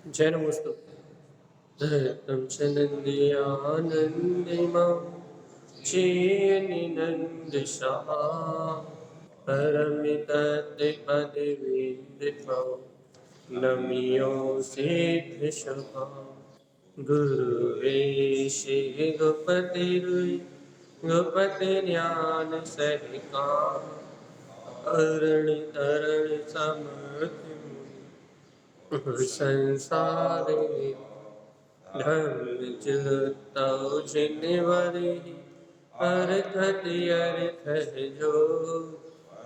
जय नमोस्तुते। धृतं च नन्द्यानन्दिमं चेन्निनन्दशः परमितत्पदवीन्द्रिपं नम्योऽसिद्धशः गुरुवेशे गोपतिर्ज्ञानसहिता अरणितरणिसमृद्धिं संसारे धर्मजुतौ जिनवरिः अर्थति अर्थ जो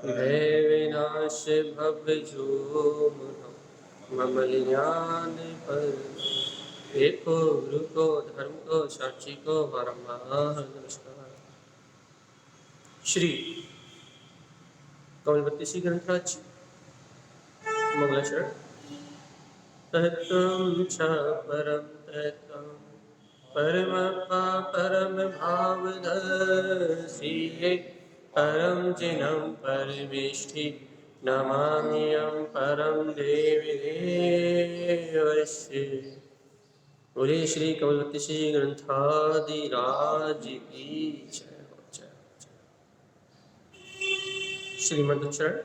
भय विनाश भवजो मम ज्ञान पर एको गुरु को धर्म को साक्षी को बारंबार नमस्कार। श्री कमलवती श्री ग्रंथराज मंगलाचरण तत्त्वं च परं तत्त्वं परमप्पा परम भावदर्शिये परम जिनं परमेष्ठि नमाम्यहं परम देवी देवस्य। बोले श्री कमलवती श्री ग्रंथादिराज की जय हो जय हो जय। श्रीमद उच्चारण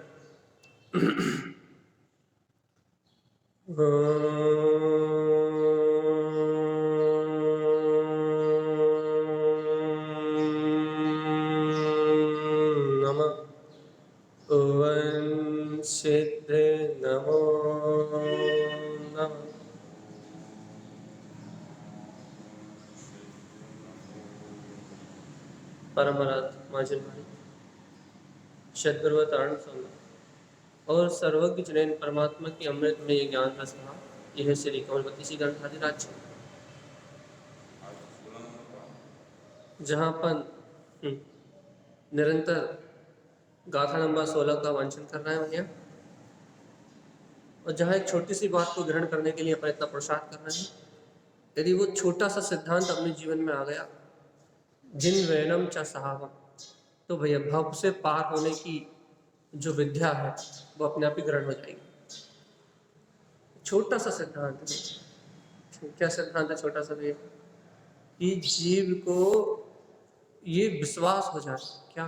नमः ओं सिद्ध नमो नमः। परमरथ माजनवाणी शतगुरुवतारण संग और सर्वज्ञ जनैन परमात्मा की अमृत में ये ज्ञान रस रहा। यह श्री कमलवती श्री ग्रंथादिराज जहाँ अपन निरंतर गाथा नंबर 16 का वांचन कर रहे हैं भैया, और जहाँ एक छोटी सी बात को ग्रहण करने के लिए अपन इतना प्रसाद कर रहे हैं, यदि वो छोटा सा सिद्धांत अपने जीवन में आ गया, जिन वैनम च सहावम, तो भैया भव से पार होने की जो विद्या है वो अपने आप ही ग्रहण हो जाएगी। छोटा सा सिद्धांत है। क्या सिद्धांत है छोटा सा भैया? कि जीव को ये विश्वास हो जाए क्या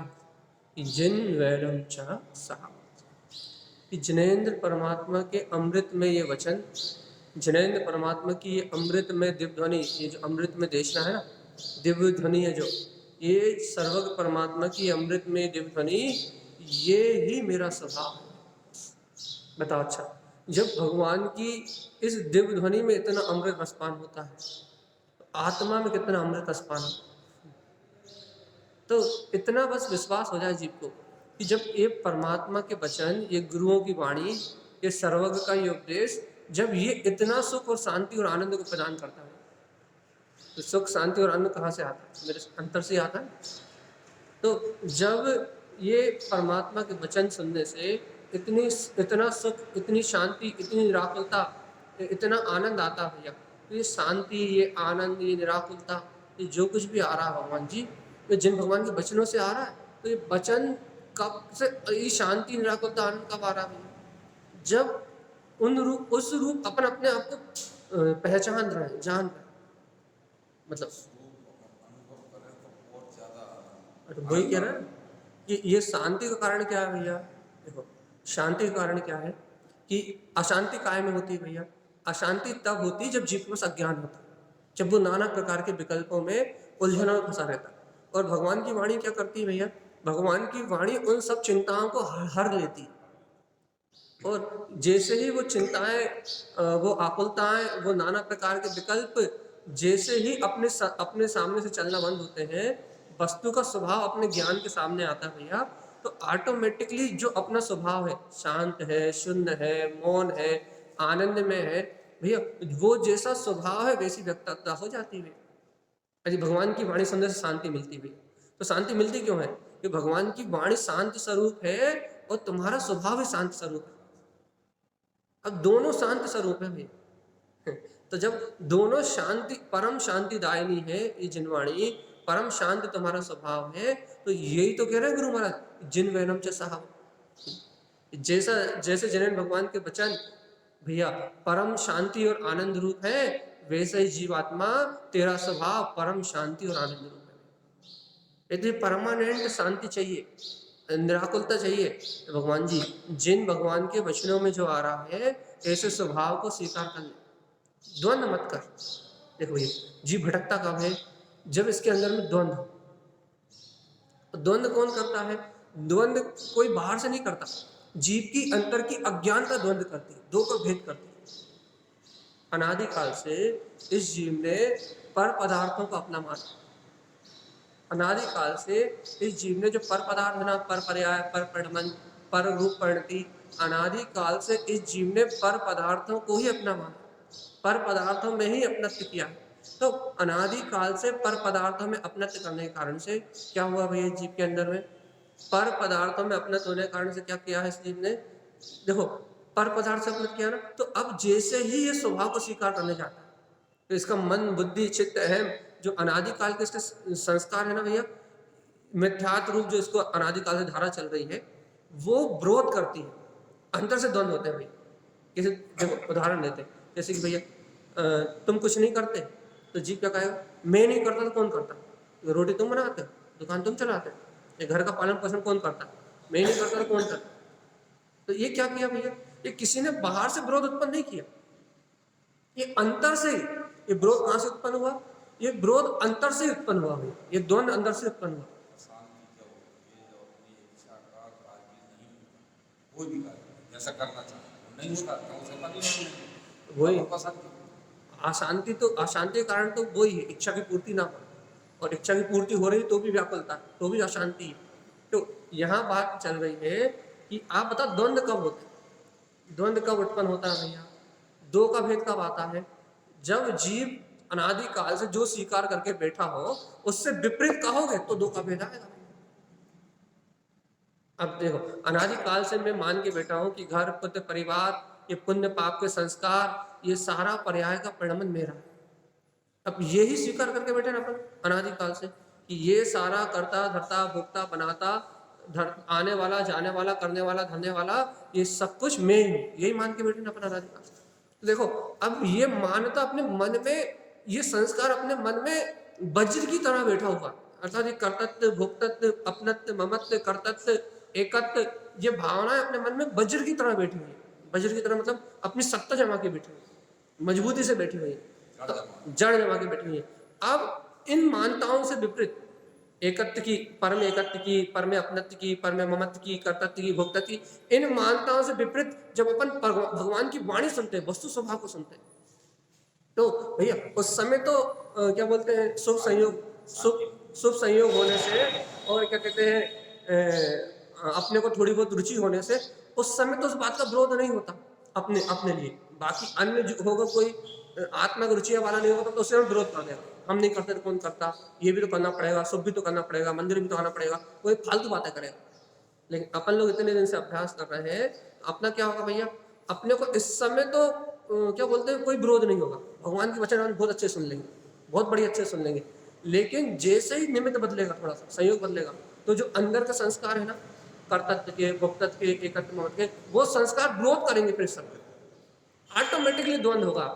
कि जिन वैनम च सहावम, कि जिनेन्द्र परमात्मा के अमृत में ये वचन, जिनेन्द्र परमात्मा की ये अमृत में दिव्य ध्वनि, ये जो अमृत में देशना है ना, दिव्य ध्वनि है जो, ये सर्वज्ञ परमात्मा की अमृत में दिव्य ध्वनि, ये ही मेरा स्वभाव है। बताओ अच्छा, जब भगवान की इस दिव्य ध्वनि में इतना अमृत रसपान होता है, तो आत्मा में कितना अमृत रसपान होता है। तो इतना बस विश्वास हो जाए जीव को कि जब ये परमात्मा के वचन, ये गुरुओं की वाणी, ये सर्वज्ञ का ये उपदेश, जब ये इतना सुख और शांति और आनंद को प्रदान करता है, तो सुख शांति और आनंद कहाँ से आता है? मेरे अंतर से आता है। तो जब ये परमात्मा के वचन सुनने से इतना सुख, इतनी शांति, इतनी निराकुलता, इतना आनंद आता है भैया, तो ये शांति, ये आनंद, ये निराकुलता, ये जो कुछ भी आ रहा है भगवान जी, ये जिन भगवान के वचनों से आ रहा है, तो ये वचन कब से, ये शांति, निराकुलता, आनंद कब आ रहा है? जब उस रूप अपन अपने आप को पहचान रहे, जान रहे, मतलब तो वही कह रहा है कि ये शांति का कारण क्या है भैया? देखो, शांति का कारण क्या है कि अशांति काय में होती है भैया? अशांति तब होती है जब जीव के पास अज्ञान होता है, जब वो नाना प्रकार के विकल्पों में उलझनों में फंसा रहता है। और भगवान की वाणी क्या करती है भैया? भगवान की वाणी उन सब चिंताओं को हर लेती है, और जैसे ही वो चिंताएं, वो आकुलताएं, वो नाना प्रकार के विकल्प जैसे ही अपने सामने से चलना बंद होते हैं, वस्तु का स्वभाव अपने ज्ञान के सामने आता है भैया, तो ऑटोमेटिकली जो अपना स्वभाव है, शांत है, शून्य है, मौन है, आनंद में है भैया, वो जैसा स्वभाव है वैसी व्यक्तता हो जाती है। यदि भगवान की वाणी सुनने से शांति मिलती है, तो शांति मिलती क्यों है? कि भगवान की वाणी शांत स्वरूप है और तुम्हारा स्वभाव भी शांत स्वरूप है। अब दोनों शांत स्वरूप है भैया। तो जब दोनों शांति, परम शांतिदायिनी है ये जिनवाणी, परम शांत तुम्हारा स्वभाव है, तो यही तो कह रहे हैं गुरु महाराज, जिन वैनम च साहब, जैसे जैन भगवान के वचन भैया परम शांति और आनंद रूप है, वैसे ही जीवात्मा तेरा स्वभाव परम शांति और आनंद रूप है। यदि परमानेंट शांति चाहिए, निराकुलता चाहिए, तो भगवान जी जिन भगवान के वचनों में जो आ रहा है ऐसे स्वभाव को स्वीकार कर ले, द्वंद्व मत कर। देखो भैया जीव भटकता कब है? जब इसके अंदर में द्वंद्व हो। तो द्वंद्व कौन करता है? द्वंद्व कोई बाहर से नहीं करता, जीव की अंतर की अज्ञान का द्वंद्व करती है, दो का भेद करती है। अनादिकाल से इस जीव ने पर पदार्थों को अपना माना। अनादिकाल से इस जीव ने जो पर पदार्थ है ना, पर पर्याय, पर परिणमन, पर रूप परिणति, अनादिकाल से इस जीव ने पर पदार्थों को ही अपना माना, पर पदार्थों में ही अपनत्व किया। तो अनादिकाल से पर पदार्थों में अपनत्व करने के कारण से क्या हुआ भैया जीव के अंदर में? पर पदार्थों में अपनत्व होने के कारण से क्या किया है इस जीव ने? देखो पर पदार्थ से अपनत्व किया ना, तो अब जैसे ही ये स्वभाव को स्वीकार करने जाता है तो इसका मन, बुद्धि, चित्त, अहम जो अनादिकाल के इसके संस्कार है ना भैया, मिथ्यात्व रूप जो इसको अनादिकाल से धारा चल रही है वो विरोध करती है, अंदर से द्वंद्व होते हैं भैया। किसी देखो उदाहरण देते हैं, जैसे कि भैया तुम कुछ नहीं करते तो जीव क्या कहेगा? मैं नहीं करता तो कौन करता? तो रोटी तुम बनाते हो, दुकान तुम चलाते हो, ये घर का पालन पोषण कौन करता? मैं नहीं करता तो कौन करता? तो ये क्या किया भैया? ये किसी ने बाहर से विरोध उत्पन्न नहीं किया, ये अंतर से। ये विरोध कहां से उत्पन्न हुआ? ये विरोध अंतर से उत्पन्न हुआ भैया, ये द्वंद्व अंदर से उत्पन्न हुआ। ऐसा करना चाहता नहीं चाहता उसे पति वही पसंद। अशांति, तो अशांति का कारण तो वही है, इच्छा की पूर्ति ना हो, और इच्छा की पूर्ति हो रही तो भी व्याकुलता, तो भी अशांति है। तो यहाँ बात चल रही है कि आप बताओ द्वंद्व कब होता है? द्वंद्व कब उत्पन्न होता है भैया? दो का भेद कब आता है? जब जीव अनादिकाल से जो स्वीकार करके बैठा हो उससे विपरीत कहोगे तो दो का भेद आएगा। अब देखो अनादिकाल से मैं मान के बैठा हूं कि घर, पुत्र, परिवार, ये पुण्य पाप के संस्कार, ये सारा पर्याय का परिणमन मेरा है। अब यही स्वीकार करके बैठे ना अपन अनादिकाल से कि ये सारा करता धरता भोगता बनाता आने वाला जाने वाला करने वाला धरने वाला ये सब कुछ मैं हूँ, यही मान के बैठे ना अपन अनादिकाल से। तो देखो अब ये मान्यता अपने मन में, ये संस्कार अपने मन में वज्र की तरह बैठा हुआ, अर्थात ये कर्तत्व, भोक्तत्व, अपनत्व, ममत्व, कर्तत्व, एकत्व, ये भावनाएं अपने मन में वज्र की तरह बैठी हुई है। वज्र की तरह मतलब अपनी सत्ता जमा के बैठी हुई, मजबूती से बैठी हुई है, जड़ जमा के बैठी हुई है। अब इन मान्यताओं से विपरीत एकत्व की, परम एकत्व की, परम अपनत्व की, परम ममत्व की, कर्तत्व की, भोक्तत्व की, इन मान्यताओं से विपरीत जब अपन भगवान की वाणी सुनते हैं, वस्तु स्वभाव को सुनते हैं, तो भैया उस समय तो क्या बोलते हैं, शुभ संयोग, शुभ संयोग होने से और क्या कहते हैं अपने को थोड़ी बहुत रुचि होने से उस समय तो उस बात का विरोध नहीं होता अपने अपने लिए। बाकी अन्य जो होगा कोई आत्मा की रुचि वाला नहीं होगा तो उसे हम विरोध कर देगा, हम नहीं करते तो कौन करता, ये भी तो करना पड़ेगा, शुभ भी तो करना पड़ेगा, मंदिर भी तो आना पड़ेगा, कोई फालतू बातें करेगा। लेकिन अपन लोग इतने दिन से अभ्यास कर रहे हैं, अपना क्या होगा भैया, अपने को इस समय तो क्या बोलते हैं कोई विरोध नहीं होगा, भगवान के वचन हम बहुत अच्छे सुन लेंगे, बहुत बड़ी अच्छे सुन लेंगे। लेकिन जैसे ही निमित्त बदलेगा, थोड़ा सा संयोग बदलेगा, तो जो अंदर का संस्कार है ना, कर्तत्व के, भोक्तत्व के, एकत्व के, वो संस्कार विरोध करेंगे फिर सब, ऑटोमेटिकली द्वंद्व होगा।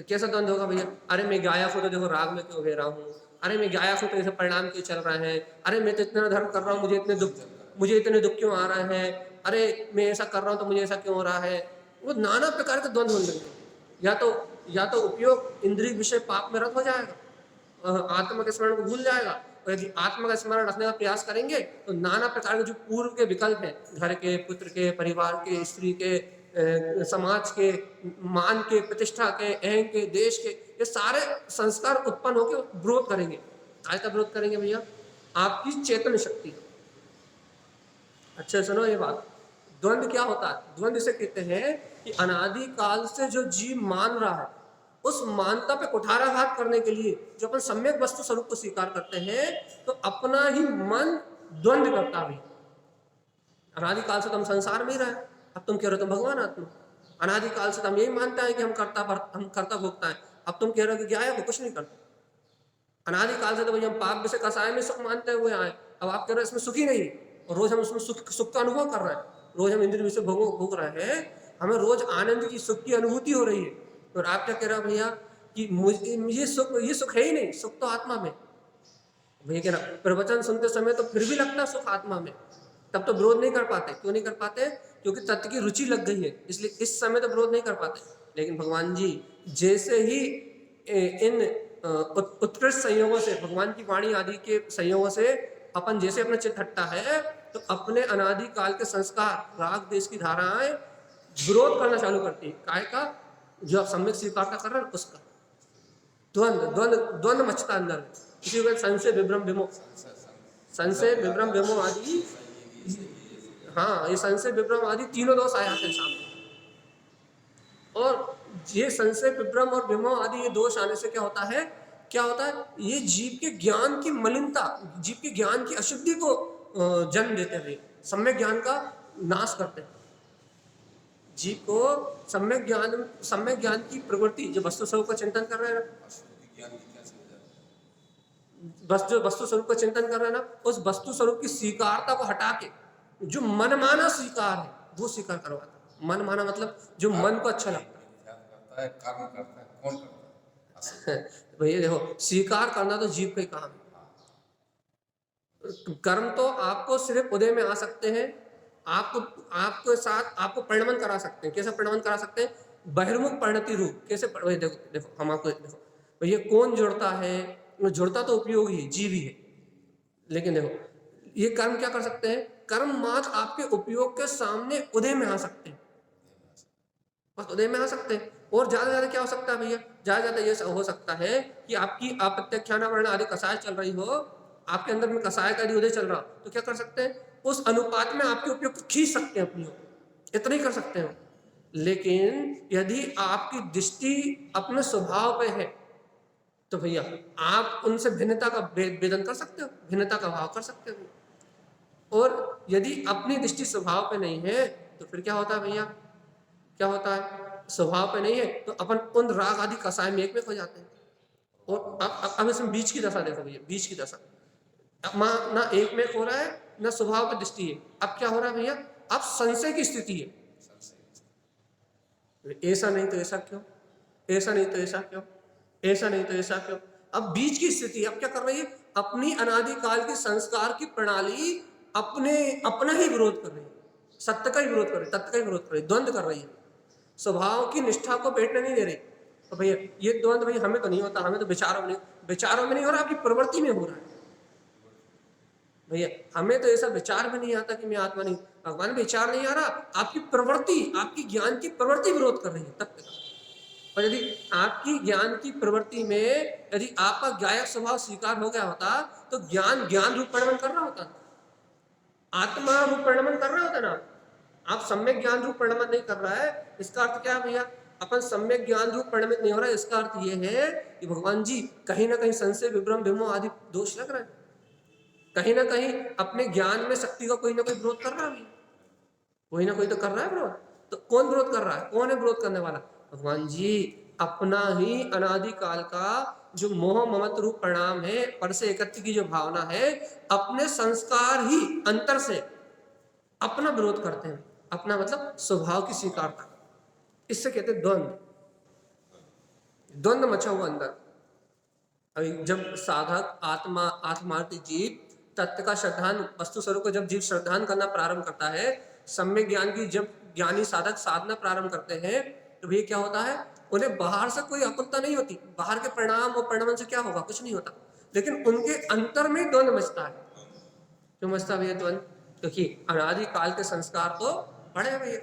कैसा द्वंद्व होगा भैया? अरे मैं गायक हूँ तो देखो राग में क्यों घेरा हूँ, अरे मैं गायक हूँ तो ऐसे परिणाम क्यों चल रहे हैं, अरे मैं तो इतना धर्म कर रहा हूँ, मुझे इतने दुख क्यों आ रहे हैं, अरे मैं ऐसा कर रहा हूँ तो मुझे ऐसा क्यों हो रहा है। वो नाना प्रकार के द्वंद्व होने लगेंगे। या तो उपयोग इंद्रिय विषय पाप में रत हो जाएगा, आत्मा के स्मरण को भूल जाएगा, और यदि आत्मा का स्मरण रखने का प्रयास करेंगे तो नाना प्रकार के जो पूर्व के विकल्प हैं, घर के, पुत्र के, परिवार के, स्त्री के, समाज के, मान के, प्रतिष्ठा के, अहम के, देश के, ये सारे संस्कार उत्पन्न होकर विरोध करेंगे। आज का विरोध करेंगे भैया आपकी चेतन शक्ति। अच्छा सुनो ये बात, द्वंद्व क्या होता है? द्वंद्व इसे कहते हैं कि अनादिकाल से जो जीव मान रहा है उस मानता पे कुठाराघात करने के लिए जो अपन सम्यक वस्तु स्वरूप को स्वीकार करते हैं तो अपना ही मन द्वंद्व करता है। अनादिकाल से तो हम संसार में ही रहे, अब तुम कह रहे हो तुम भगवान आत्मा। अनादिकाल से तो हम यही मानते हैं कि हम करता भोगता है, अब तुम कह रहे हो कि क्या है, कुछ नहीं करता। अनादिकाल से तो भाई हम पाप से कसाय में सुख मानते हुए आए, अब आप कह रहे हो इसमें सुखी नहीं, और रोज हम उसमें सुख का अनुभव कर रहे हैं, रोज हम इंद्रिय विषय भोग रहे हैं, हमें रोज आनंद की, सुख की अनुभूति हो रही है, और आप क्या कह रहे हो भैया कि मुझे ये सुख है ही नहीं, सुख तो आत्मा में। भैया कह रहा प्रवचन सुनते समय तो फिर भी लगता सुख आत्मा में, तब तो विरोध नहीं कर पाते। क्यों नहीं कर पाते? क्योंकि तत्व की रुचि लग गई है, इसलिए इस समय तो विरोध नहीं कर पाते। लेकिन भगवान जी जैसे ही इन उत्कृष्ट संयोगों से, भगवान की वाणी आदि के संयोगों से अपन जैसे अपना चित्त हटता है, तो अपने अनादि काल के संस्कार, राग देश की धाराएं विरोध करना चालू करती है। काय का? जो आप सम्यक स्वीकारता कर रहे हैं उसका द्वंद द्वंद द्वंद मचता अंदर में। इसी वजह संशय विभ्रम विमोह, संशय विभ्रम विमोह आदि, हाँ, ये संशय विभ्रम आदि तीनों दोष आए आते हैं सामने। और ये संशय विभ्रम और विमोह आदि ये दोष आने से क्या होता है? क्या होता है? ये जीव के ज्ञान की मलिनता, जीव के ज्ञान की अशुद्धि को जन्म देते हैं, सम्यक ज्ञान का नाश करते हैं। जीव को सम्यक ज्ञान की प्रवृत्ति, जो वस्तु स्वरूप का चिंतन कर रहे हैं ना, ज्ञान की क्या समझ बस जो वस्तु स्वरूप का चिंतन कर रहे हैं ना, उस वस्तु स्वरूप की स्वीकारता को हटा के जो मनमाना स्वीकार है वो स्वीकार करवाता है। मनमाना मतलब जो मन को अच्छा लगता करता है, कर्म करता है, कौन करता है? है। भैया देखो, स्वीकार करना तो जीव का ही काम है। कर्म तो आपको सिर्फ उदय में आ सकते हैं, आपको साथ आपको परिणमन करा सकते हैं। कैसे परिणमन करा सकते हैं? बहिर्मुख परिणति रूप। कैसे? देखो हम आपको देखो भैया, कौन जुड़ता है? जुड़ता तो उपयोगी है, जीव ही है। लेकिन देखो ये कर्म क्या कर सकते हैं? कर्म मात्र आपके उपयोग के सामने उदय में आ सकते हैं, बस उदय में आ सकते हैं। और ज्यादा ज्यादा क्या हो सकता है भैया? ज्यादा ज्यादा ये हो सकता है कि आपकी अप्रत्यक्षाना वर्ण आदि कषाय चल रही हो, आपके अंदर में कषाय का उदय चल रहा, तो क्या कर सकते हैं? उस अनुपात में आपके उपयोग को खींच सकते हैं अपनी ओर, इतना ही कर सकते हैं। लेकिन यदि आपकी दृष्टि अपने स्वभाव पे है, तो भैया आप उनसे भिन्नता का वेदन कर सकते हो, भिन्नता का भाव कर सकते हो। और यदि अपनी दृष्टि स्वभाव पे नहीं है, तो फिर क्या होता है भैया? क्या होता है? स्वभाव पे नहीं है तो अपन उन राग आदि कसाय में एक में हो जाते हैं। और अब इसमें बीच की दशा देखो भैया, बीच की दशा, अब ना एक में हो रहा है, ना स्वभाव पे दृष्टि है। अब क्या हो रहा है भैया? अब संशय की स्थिति है। ऐसा नहीं तो ऐसा क्यों, ऐसा नहीं तो ऐसा क्यों, ऐसा नहीं तो ऐसा क्यों? अब बीच की स्थिति अब क्या कर रही है? अपनी अनादिकाल की संस्कार की प्रणाली अपना ही विरोध कर रही है, सत्य का ही विरोध कर रही है, तत्व का ही विरोध कर रही है, द्वंद कर रही है, स्वभाव की निष्ठा को बैठने नहीं दे रही। तो भैया ये द्वंद भैया हमें तो नहीं होता, हमें तो विचारों में नहीं हो रहा, आपकी प्रवृत्ति में हो रहा है। भैया हमें तो ऐसा विचार भी नहीं आता कि मैं आत्मा नहीं, भगवान विचार नहीं आ रहा, आपकी प्रवृत्ति, आपकी ज्ञान की प्रवृत्ति विरोध कर रही है तत्व का। और यदि आपकी ज्ञान की प्रवृत्ति में यदि आपका गायक स्वभाव स्वीकार हो गया होता, तो ज्ञान रूप परिणमन कर रहा होता, आत्मा रूप परिणमन कर रहा होता ना। आप सम्यक ज्ञान रूप परिणमन नहीं कर रहा है, इसका अर्थ क्या है भैया? अपन सम्यक ज्ञान रूप परिणमित नहीं हो रहा है, इसका अर्थ ये है कि भगवान जी कहीं ना कहीं संशय विभ्रम विमोह आदि दोष लग रहा है, कहीं ना कहीं अपने ज्ञान में शक्ति का कोई ना कोई विरोध कर रहा है, कोई ना कोई तो कर रहा है विरोध। तो कौन विरोध कर रहा है? कौन है विरोध करने वाला? भगवान जी अपना ही अनादिकाल का जो मोह ममत रूप परिणाम है, पर से एकत्व की जो भावना है, अपने संस्कार ही अंतर से अपना विरोध करते हैं। अपना मतलब स्वभाव की स्वीकारता, इससे कहते हैं द्वंद, द्वंद मचा हुआ अंदर। अभी जब साधक आत्मार्थी जीव तत्व का श्रद्धान, वस्तु स्वरूप को जब जीव श्रद्धान करना प्रारंभ करता है, सम्यक ज्ञान की जब ज्ञानी साधक साधना प्रारंभ करते हैं, तो भी क्या होता है? उन्हें बाहर से कोई अकुलता नहीं होती, बाहर के परिणाम और परिणमन से क्या होगा? कुछ नहीं होता, लेकिन उनके अंतर में द्वंद मचता है। क्यों मचता है भैया द्वंद? क्योंकि अनादिकाल के संस्कार तो बड़े भैया,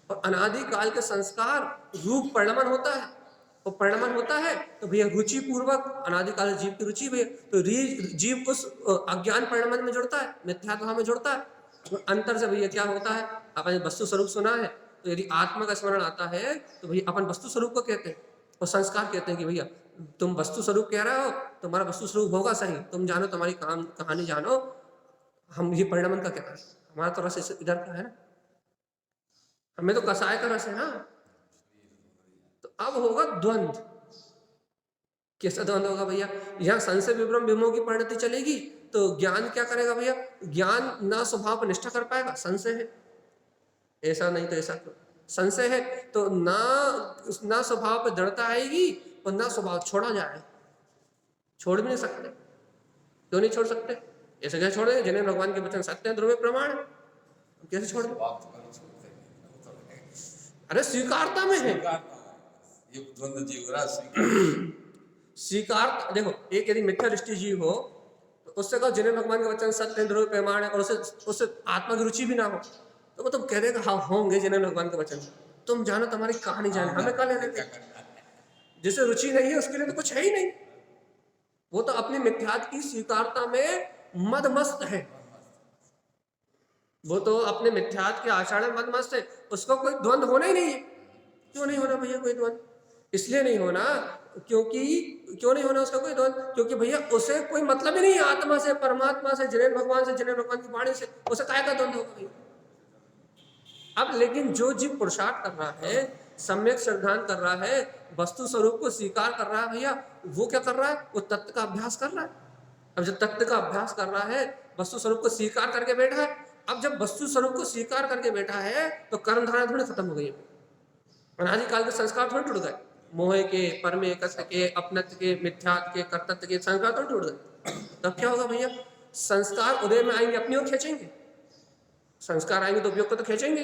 और अनादिकाल के संस्कार रूप परिणमन होता है, और परिणमन होता है तो भैया रुचि पूर्वक, अनादिकाल जीव की रुचि भैया, तो जीव उस अज्ञान परिणमन में जुड़ता है, मिथ्यात्व में जुड़ता है। तो अंतर से भैया क्या होता है? अपन वस्तु स्वरूप सुना है, तो यदि आत्मा का स्मरण आता है तो भैया अपन वस्तु स्वरूप को कहते हैं, और संस्कार कहते हैं कि भैया तुम वस्तु स्वरूप कह रहे हो, तुम्हारा वस्तु स्वरूप होगा सही, तुम जानो, तुम्हारी कहानी जानो, हम ये परिणमन का कहता है, हमारा तो रस इधर का है ना, हमें तो कसाय का रस है ना। तो अब होगा द्वंद। कैसा द्वंद होगा भैया? यहाँ संशय विभ्रम विमोह की परिणति चलेगी, तो ज्ञान क्या करेगा भैया? ज्ञान ना स्वभाव पर निष्ठा कर पाएगा, संशय है, ऐसा नहीं तो ऐसा क्यों, संशय है तो ना स्वभाव पे दृढ़ता आएगी और ना स्वभाव छोड़ा जाए। छोड़ भी नहीं सकते। क्यों नहीं छोड़ सकते? ऐसे कैसे छोड़ देंगे? जिन्हें भगवान के वचन सत्य है, ध्रुव प्रमाण है, कैसे छोड़ दें? बात तो कभी छोड़ते नहीं, वो तो है। अरे स्वीकारता में है। स्वीकारता है। ये द्वंद्व जीव रहा स्वीकार। स्वीकार देखो, एक यदि मिथ्या दृष्टि जीव हो तो उससे कहो जिन्हें भगवान के वचन सत्य है, ध्रुव प्रमाण है, और उससे आत्मा की रुचि भी ना हो तो वो तो कह देगा हाँ होंगे जिन्हें भगवान के वचन। तुम जानो, तुम्हारी कहानी जाने, हमें क्या लेने क्या दें? करना है? जिसे रुचि नहीं है उसके लिए तो कुछ है ही नहीं। वो तो अपनी मिथ्यात की स्वीकारता में मदमस्त है। वो तो अपने मिथ्यात के आचरण में मदमस्त है, उसको कोई द्वंद्व होना ही नहीं है। क्यों नहीं होना भैया कोई द्वंद्व? इसलिए नहीं होना क्योंकि क्यों नहीं होना उसका कोई द्वंद्व? क्योंकि भैया उसे कोई मतलब ही नहीं है आत्मा से, परमात्मा से, जिनेन भगवान से, जिनेन भगवान की वाणी से, उसे काय का द्वंद्व होगा भैया? अब लेकिन जो जीव पुरुषार्थ कर रहा है, सम्यक श्रद्धान कर रहा है, वस्तु स्वरूप को स्वीकार कर रहा है भैया, वो क्या कर रहा है? वो तत्व का अभ्यास कर रहा है। अब जब तत्व का अभ्यास कर रहा है, वस्तु स्वरूप को स्वीकार करके बैठा है, अब जब वस्तु स्वरूप को स्वीकार करके बैठा है तो कर्म धारणा थोड़ी खत्म हो गई है। अनादि काल के संस्कार थोड़ी टूट गए। मोह के, परमे एकत्व के, अपनत्व के, मिथ्यात्व के, कर्तव्य के संस्कार थोड़ी टूट गए। तब क्या होगा भैया? संस्कार उदय में आएंगे, अपनी ओर खींचेंगे। संस्कार आएंगे तो उपयोग को तो खींचेंगे।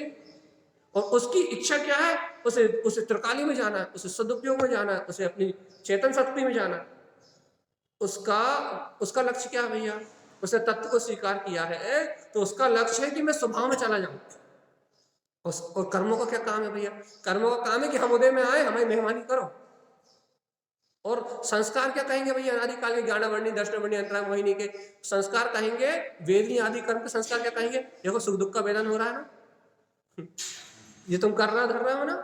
और उसकी इच्छा क्या है? उसे त्रिकाली में जाना है, उसे सदुपयोग में जाना है, उसे अपनी चेतन शक्ति में जाना है। उसका लक्ष्य क्या है भैया? उसे तत्व को स्वीकार किया है तो उसका लक्ष्य है कि मैं स्वभाव में चला जाऊं। और कर्मों का क्या काम है भैया? कर्मों का काम है कि हम उदय में आए, हमारी मेहमानी करो। और संस्कार क्या कहेंगे भैया? अनादि काल के ज्ञानावर्णी, दर्शनवर्णी, अंतरांग मोहिनी के संस्कार कहेंगे। वेदनी आदि कर्म के संस्कार क्या कहेंगे? देखो सुख दुख का वेदन हो रहा है ना, ये तुम कर रहे हो ना,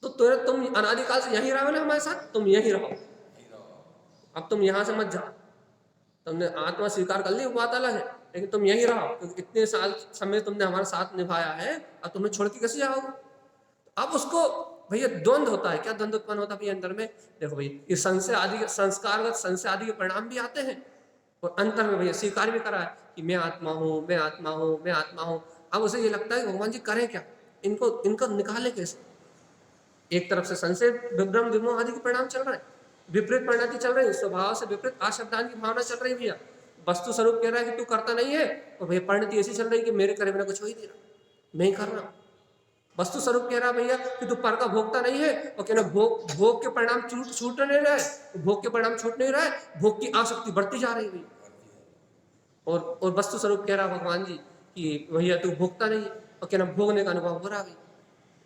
तो तुम अनादिकाल से यहीं रहो ना हमारे साथ, तुम यहीं रहो। अब तुम यहां से मत जाओ। तुमने आत्मा स्वीकार कर ली, वो बात अलग है, लेकिन तुम यहीं रहो क्योंकि इतने साल समय तुमने हमारे साथ निभाया है, अब तुम्हें छोड़ के कैसे जाओगे? अब उसको भैया द्वंद्व होता है। क्या द्वंद्व उत्पन्न होता है भैया अंदर में? देखो भैया, ये संशय आदि, संस्कारगत संशय आदि के परिणाम भी आते हैं और अंतर में भैया स्वीकार भी करा है कि मैं आत्मा हूँ, मैं आत्मा हूँ, मैं आत्मा हूँ। अब उसे ये लगता है कि भगवान जी करें क्या, इनको निकाले कैसे? एक तरफ से संशय, विभ्रम, विमोह आदि के परिणाम चल रहे हैं, विपरीत परिणति चल रही है, स्वभाव से विपरीत आशब्दान की भावना चल रही है भैया। वस्तु स्वरूप कह रहा है कि तू करता नहीं है, और भैया परिणति ऐसी चल रही है कि मेरे करे बिना कुछ हो ही नहीं रहा, मैं ही कर रहा हूं। वस्तु स्वरूप कह रहा है भैया कि तू पर का भोगता नहीं है, और कहना भोग के परिणाम छूट नहीं रहे, भोग के परिणाम छूट नहीं रहे, भोग की आसक्ति बढ़ती जा रही है भैया। और वस्तु स्वरूप कह रहा भगवान जी कि भैया तू भोगता नहीं है, और कहना भोगने का अनुभव हो रहा है।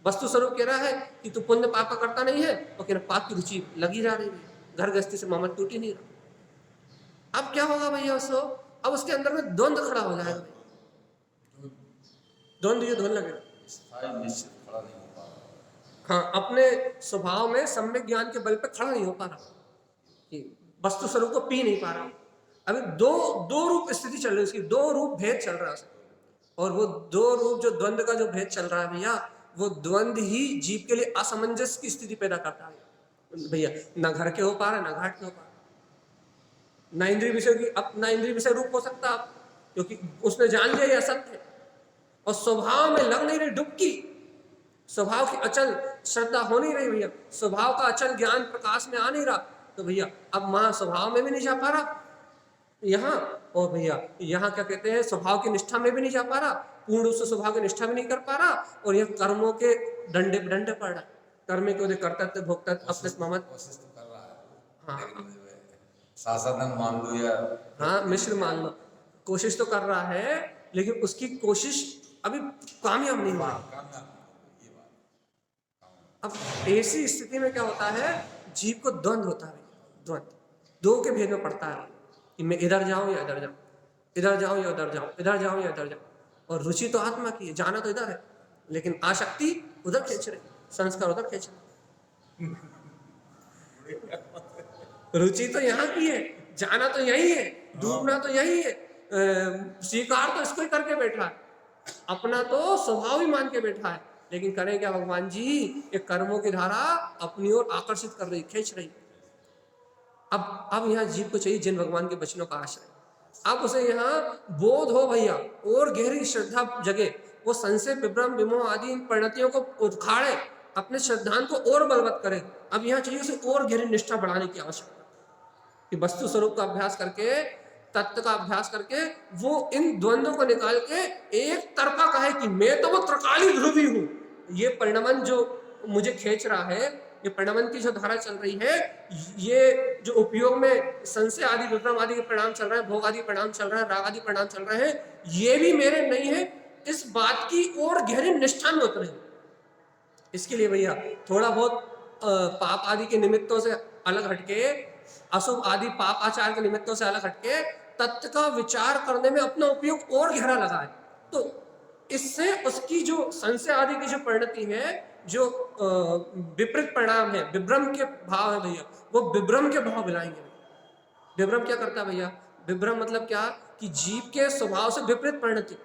वस्तु स्वरूप कह रहा है कि तू पुण्य पाप का करता नहीं है, और कहना पाप की रुचि लगी जा रही है, घर गृहस्थी से मामला टूट ही नहीं रहा। अब क्या होगा भैया उसको? अब उसके अंदर में द्वंद्व खड़ा हो जाएगा, द्वंद्व युद्ध होने लगेगा। निश्चित खड़ा नहीं हो पा रहा। हाँ, अपने स्वभाव में सम्यक ज्ञान के बल पे खड़ा नहीं हो पा रहा, कि वस्तु स्वरूप को पी नहीं पा रहा। अभी दो रूप स्थिति चल रही है उसकी, दो रूप भेद चल रहा है। और वो दो रूप जो द्वंद्व का जो भेद चल रहा है भैया, वो द्वंद्व ही जीव के लिए असमंजस की स्थिति पैदा करता है भैया। ना घर के हो पा रहा, ना घाट के हो पा रहा, ना इंद्रिय विषय की, अब ना इंद्रिय विषय रूप हो सकता आप, क्योंकि उसने जान लिया ये असत्य है। और स्वभाव में लग नहीं रही डुबकी, स्वभाव की अचल श्रद्धा हो नहीं रही भैया, स्वभाव का अचल ज्ञान प्रकाश में आ नहीं रहा, तो भैया अब वहां स्वभाव में भी नहीं जा पा रहा यहाँ, और भैया यहाँ क्या कहते हैं, स्वभाव की निष्ठा में भी नहीं जा पा रहा, पूर्ण रूप से स्वभाव की निष्ठा भी नहीं कर पा रहा, और यह कर्मों के डंडे पड़ रहा है। कर्म के कर्तव्य भोक्तव्य अपने ममत कोशिश तो कर रहा है। हाँ, शासनन मान लो या हाँ मिश्र मान लो, कोशिश तो कर रहा है, लेकिन उसकी कोशिश अभी कामयाब नहीं हुआ। कामयाब ये बात। अब ऐसी स्थिति में क्या होता है, जीव को द्वंद्व होता है, द्वंद्व दो के भेद में पड़ता है कि मैं इधर जाऊं या इधर जाऊं, इधर जाऊं या उधर जाऊं, इधर जाऊं या इधर जाऊं। और रुचि तो आत्मा की है, जाना तो इधर है, लेकिन आसक्ति उधर खींच रही, संस्कार उधर खींच रहे। रुचि तो यहाँ की है, जाना तो यही है, डूबना तो यही है, स्वीकार तो इसको ही करके बैठा है, अपना तो स्वभाव ही मान के बैठा है। लेकिन करें क्या भगवान जी, ये कर्मों की धारा अपनी ओर आकर्षित कर रही, खींच रही। अब यहाँ जीव को चाहिए जिन भगवान के वचनों का आश्रय। अब उसे यहाँ बोध हो भैया, और गहरी श्रद्धा जगे वो संशय विभ्रम विमोह आदि इन परिणतियों को उखाड़े, अपने श्रद्धांत को और बलवत करे। अब यहाँ चाहिए उसे और गहरी निष्ठा बढ़ाने की आवश्यकता कि वस्तु स्वरूप का अभ्यास करके, तत्व का अभ्यास करके वो इन द्वंद्वों को निकाल के एक तरफा कहे कि मैं तो वो त्रिकाली ध्रुवी हूं, ये परिणमन जो मुझे खींच रहा है, ये परिणमन की जो धारा चल रही है, ये जो उपयोग में संशय आदि विभ्रम आदि के परिणाम चल रहे हैं, भोग आदि परिणाम चल रहे हैं, राग आदि परिणाम चल रहे हैं, ये भी मेरे नहीं है, इस बात की और गहरी निष्ठा में उतरे। इसके लिए भैया थोड़ा बहुत पाप आदि के निमित्तों से अलग हटके, अशुभ आदि पाप आचार के निमित्तों से अलग हटके तत्व का विचार करने में अपना उपयोग और गहरा लगाए, तो इससे उसकी जो संशय आदि की जो परिणति है, जो विपरीत परिणाम है, विभ्रम के भाव है भैया, वो विभ्रम के भाव मिलाएंगे। विभ्रम क्या करता है भैया? विभ्रम मतलब क्या कि जीव के स्वभाव से विपरीत परिणति,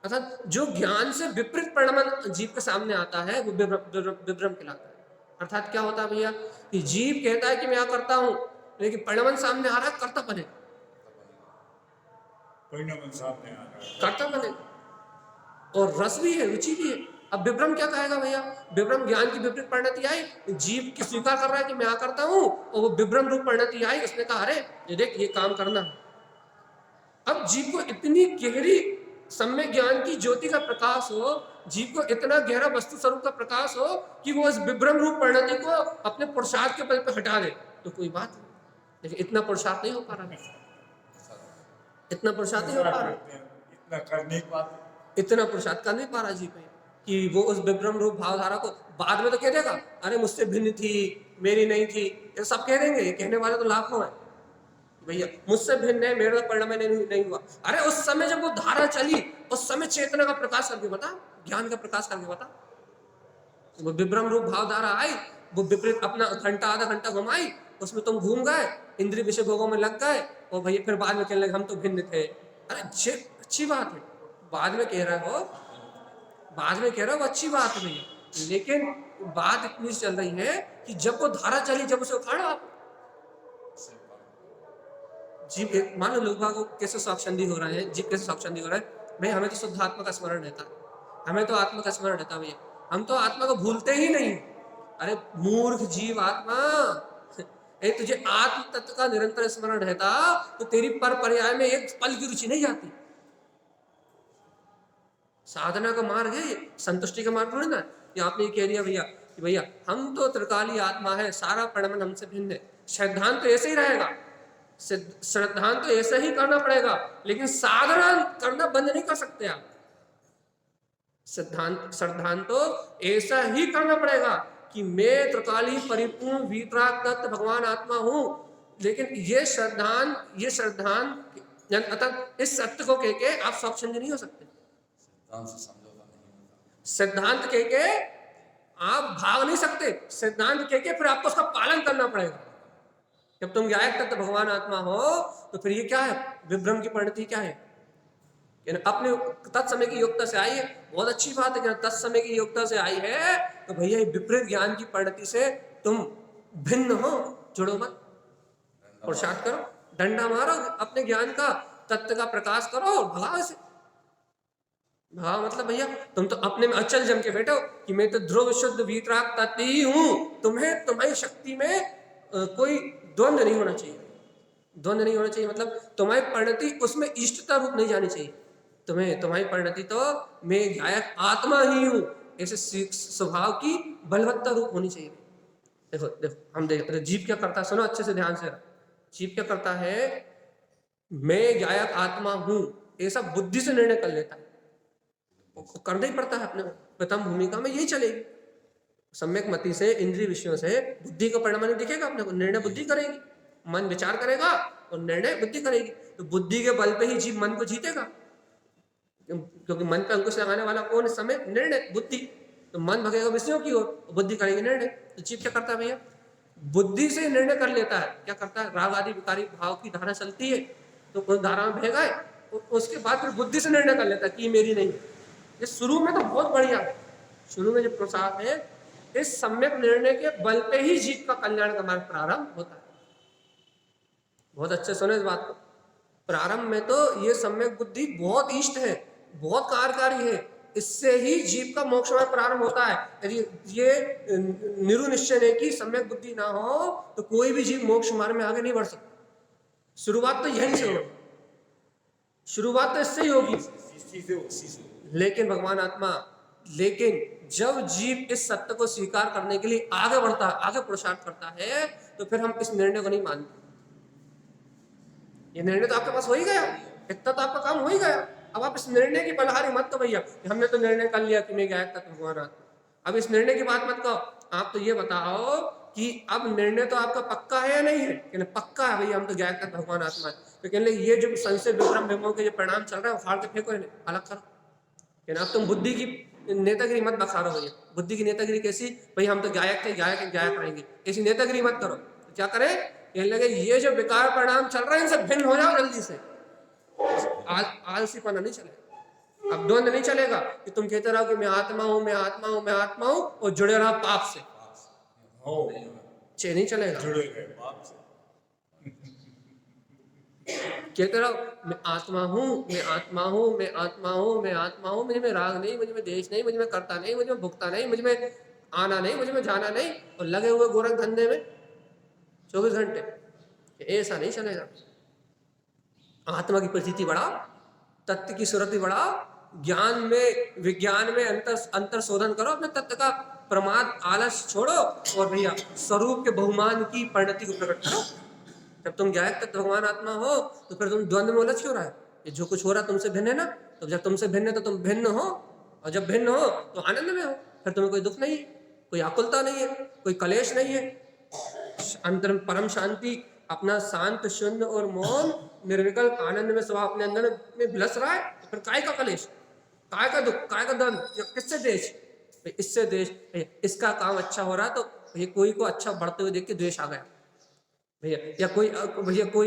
अर्थात जो ज्ञान से विपरीत परिणाम जीव के सामने आता है वो विभ्रम कहलाता है। अर्थात क्या होता है भैया कि जीव कहता है कि मैं यह करता हूं, लेकिन परिणाम सामने आ रहा है कर्ता बने, परिणाम सामने आ रहा है, कर्ता बने, और रस भी है, रुचि भी है। अब विभ्रम क्या कहेगा भैया? विभ्रम ज्ञान की विपरीत परिणति आई, जीव की स्वीकार कर रहा है कि मैं यह करता हूं, और वो विभ्रम रूप परिणति आई, उसने कहा अरे ये देख ये काम करना है। अब जीव को इतनी गहरी सम्यक ज्ञान की ज्योति का प्रकाश हो, जीव को इतना गहरा वस्तु स्वरूप का प्रकाश हो कि वो इस विभ्रम रूप परिणति को अपने पुरुषार्थ के बल पे हटा दे, तो कोई बात नहीं। लेकिन इतना पुरुषार्थ नहीं हो पा रहा, इतना पुरुषार्थ नहीं हो पा रहा, इतना करने के बाद इतना पुरुषार्थ कर नहीं पा रहा जीव कि वो उस विभ्रम रूप भावधारा को बाद में तो कह देगा अरे मुझसे भिन्न थी, मेरी नहीं थी, ये सब कह देंगे, ये कहने वाले तो लाखों हैं भैया, मुझसे भिन्न है, मेरा तो परिणाम नहीं हुआ। अरे उस समय जब वो धारा चली, उस समय चेतना का प्रकाश करके बता, ज्ञान का प्रकाश करके बता। वो विभ्रम रूप भावधारा आई, वो विपरीत अपना घंटा आधा घंटा घुमाई, उसमें तुम घूम गए, इंद्रिय विषय भोगों में लग गए, और भैया फिर बाद में कहने लगे हम तो भिन्न थे। अरे अच्छी बात है, बाद में कह रहे हो, बाद में कह रहे हो, अच्छी बात है भैया, लेकिन बात इतनी चल रही है कि जब वो धारा चली, जब उसे उखाड़ा आप जीव, मान लो लोग को कैसे स्वाक्षंदी हो रहे हैं, जीव कैसे स्वाक्षंदी हो रहा है, भाई हमें तो शुद्ध आत्मा का स्मरण रहता है, हमें तो आत्मा का स्मरण रहता है भैया, हम तो आत्मा को भूलते ही नहीं। अरे मूर्ख जीव आत्मा, तुझे आत्म तत्व का निरंतर स्मरण रहता तो तेरी पर पर्याय में एक पल की रुचि नहीं जाती। साधना का मार्ग है, संतुष्टि का मार्ग थोड़ी ना। ये आपने ये कह दिया भैया कि भैया हम तो त्रिकाली आत्मा है, सारा परिणाम हमसे भिन्न है, श्रद्धांत तो ऐसे ही रहेगा, श्रद्धांत तो ऐसे ही करना पड़ेगा, लेकिन साधना करना बंद नहीं कर सकते आप। श्रद्धांत तो ऐसा ही करना पड़ेगा कि मैं त्रिकाली परिपूर्ण वीतराग तत्व भगवान आत्मा हूं, लेकिन ये श्रद्धांत अर्थात इस सत्य को कह के आप स्वच्छंद नहीं हो सकते। सिद्धांत कह के आप भाग नहीं सकते, सिद्धांत कह के फिर आपको उसका पालन करना पड़ेगा। जब तुम गायक तत्व भगवान आत्मा हो तो फिर ये क्या है? विभ्रम की परिणति क्या है? अपने तत्समय की योग्यता से आई है, बहुत अच्छी बात है कि तत्समय की योग्यता से आई है, तो भैया विपरीत ज्ञान की परिणति से तुम भिन्न हो, जुड़ो मत, पुरुषार्थ करो, डंडा मारो, अपने ज्ञान का तत्व का प्रकाश करो और भगाओ इसे। हाँ मतलब भैया तुम तो अपने में अचल जम के बैठो कि मैं तो ध्रुव शुद्ध वीतराग तत्व ही हूं, तुम्हें तुम्हारी शक्ति में कोई द्वंद्व नहीं होना चाहिए, द्वंद्व नहीं होना चाहिए, मतलब तुम्हारी परिणति उसमें इष्टता रूप नहीं जानी चाहिए, तुम्हारी परिणति तो मैं गायक आत्मा ही हूं ऐसे स्वभाव की बलवत्ता रूप होनी चाहिए। देखो देखो हम देखते जीव क्या करता है, सुनो अच्छे से ध्यान से। जीव क्या करता है? मैं गायक आत्मा हूं ऐसा बुद्धि से निर्णय कर लेता है, करना ही पड़ता है अपने प्रथम भूमिका में, यही चलेगी। सम्यक मति से, इंद्रिय विषयों से बुद्धि का परिणाम नहीं दिखेगा अपने को, निर्णय बुद्धि करेगी, मन विचार करेगा और निर्णय बुद्धि करेगी। तो बुद्धि के बल पे ही जीव मन को जीतेगा, क्योंकि मन पे अंकुश लगाने वाला कौन इस समय? निर्णय, बुद्धि। तो मन भगेगा विषयों की ओर, बुद्धि करेगी निर्णय। तो जीव क्या करता है भैया? बुद्धि से निर्णय कर लेता है। क्या करता है? राग आदि विकारी भाव की धारा चलती है तो उस धारा में बह गए, उसके बाद फिर बुद्धि से निर्णय कर लेता है कि मेरी नहीं। ये शुरू में तो बहुत बढ़िया है, शुरू में जो प्रोत्साहन है, इस सम्यक निर्णय के बल पे ही जीव का कल्याण का मार्ग प्रारंभ होता है। बहुत अच्छे सुने इस बात को। प्रारंभ में तो ये सम्यक बुद्धि बहुत इष्ट है, बहुत कार्यकारी है, इससे ही जीव का मोक्ष में प्रारंभ होता है। यदि ये निरुनिश्चय है कि सम्यक बुद्धि ना हो तो कोई भी जीव मोक्ष मार्ग में आगे नहीं बढ़ सकता। शुरुआत तो यहीं से होगी, शुरुआत तो इससे ही होगी। उसी से लेकिन भगवान आत्मा, लेकिन जब जीव इस सत्य को स्वीकार करने के लिए आगे बढ़ता है, आगे पुरुषार्थ करता है, तो फिर हम इस निर्णय को नहीं मानते। ये निर्णय तो आपके पास हो ही गया, इतना तो आपका काम हो ही गया। अब आप इस निर्णय की बलहारी मत तो भैया हमने तो निर्णय कर लिया कि मैं गायक तत्व भगवान आत्मा, अब इस निर्णय की बात मत कहो। आप तो ये बताओ कि अब निर्णय तो आपका पक्का है या नहीं है? कि पक्का है भैया, हम तो गायक तत्व भगवान आत्मा है। तो कहने ये जो संशय विभ्रम विमोह के जो परिणाम चल रहा है वो फाड़ के फेंको, इन्हें अलग करो। अब तुम बुद्धि की नेतागिरी मत बखारो भैया। बुद्धि की नेतागिरी कैसी? भाई हम तो गायक थे, गायक गायक रहेंगे, ऐसी नेतागिरी मत करो। तो क्या करें? कहने लगे ये जो विकार परिणाम चल रहे हैं इनसे भिन्न हो जाओ जल्दी से। आलसीपना नहीं चलेगा, अब द्वंद नहीं चलेगा कि तुम कहते रहो कि मैं आत्मा हूं, मैं आत्मा हूं, मैं आत्मा हूं, और जुड़े रहो पाप से। नहीं चलेगा, जुड़े गए पाप से। कहते रहो मैं आत्मा हूँ, मैं आत्मा हूँ, मैं आत्मा हूँ, मैं आत्मा हूँ, मुझे में राग नहीं, मुझे में देश नहीं, मुझे में करता नहीं, मुझे में भुगता नहीं, मुझे में आना नहीं, मुझे में जाना नहीं, और लगे हुए गोरख धंधे में 24 घंटे। ऐसा नहीं चलेगा। आत्मा की प्रतीति बढ़ाओ, तत्व की सुरति बढ़ाओ, ज्ञान में विज्ञान में अंतर शोधन करो, अपने तत्व का प्रमाद आलस छोड़ो, और भैया स्वरूप के बहुमान की परिणति को प्रकट करो। जब तुम गायक तत्व भगवान आत्मा हो तो फिर तुम द्वंद्व में उलझ क्यों रहा है? ये जो कुछ हो रहा है तुमसे भिन्न है ना, तो जब तुमसे भिन्न है तो तुम भिन्न हो, और जब भिन्न हो तो आनंद में हो। फिर तुम्हें कोई दुख नहीं है, कोई आकुलता नहीं है, कोई कलेश नहीं है। अंतर परम शांति, अपना शांत शून्य और मौन निर्विकल्प आनंद में स्वभाव अपने अंदर में विलस रहा है। तो फिर काय का कलेश, काय का दुख, काय का द्वंद्व, किससे देश? इससे देश। इसका काम अच्छा हो रहा है तो ये कोई को अच्छा बढ़ते हुए देख के द्वेष आ गया भैया, या कोई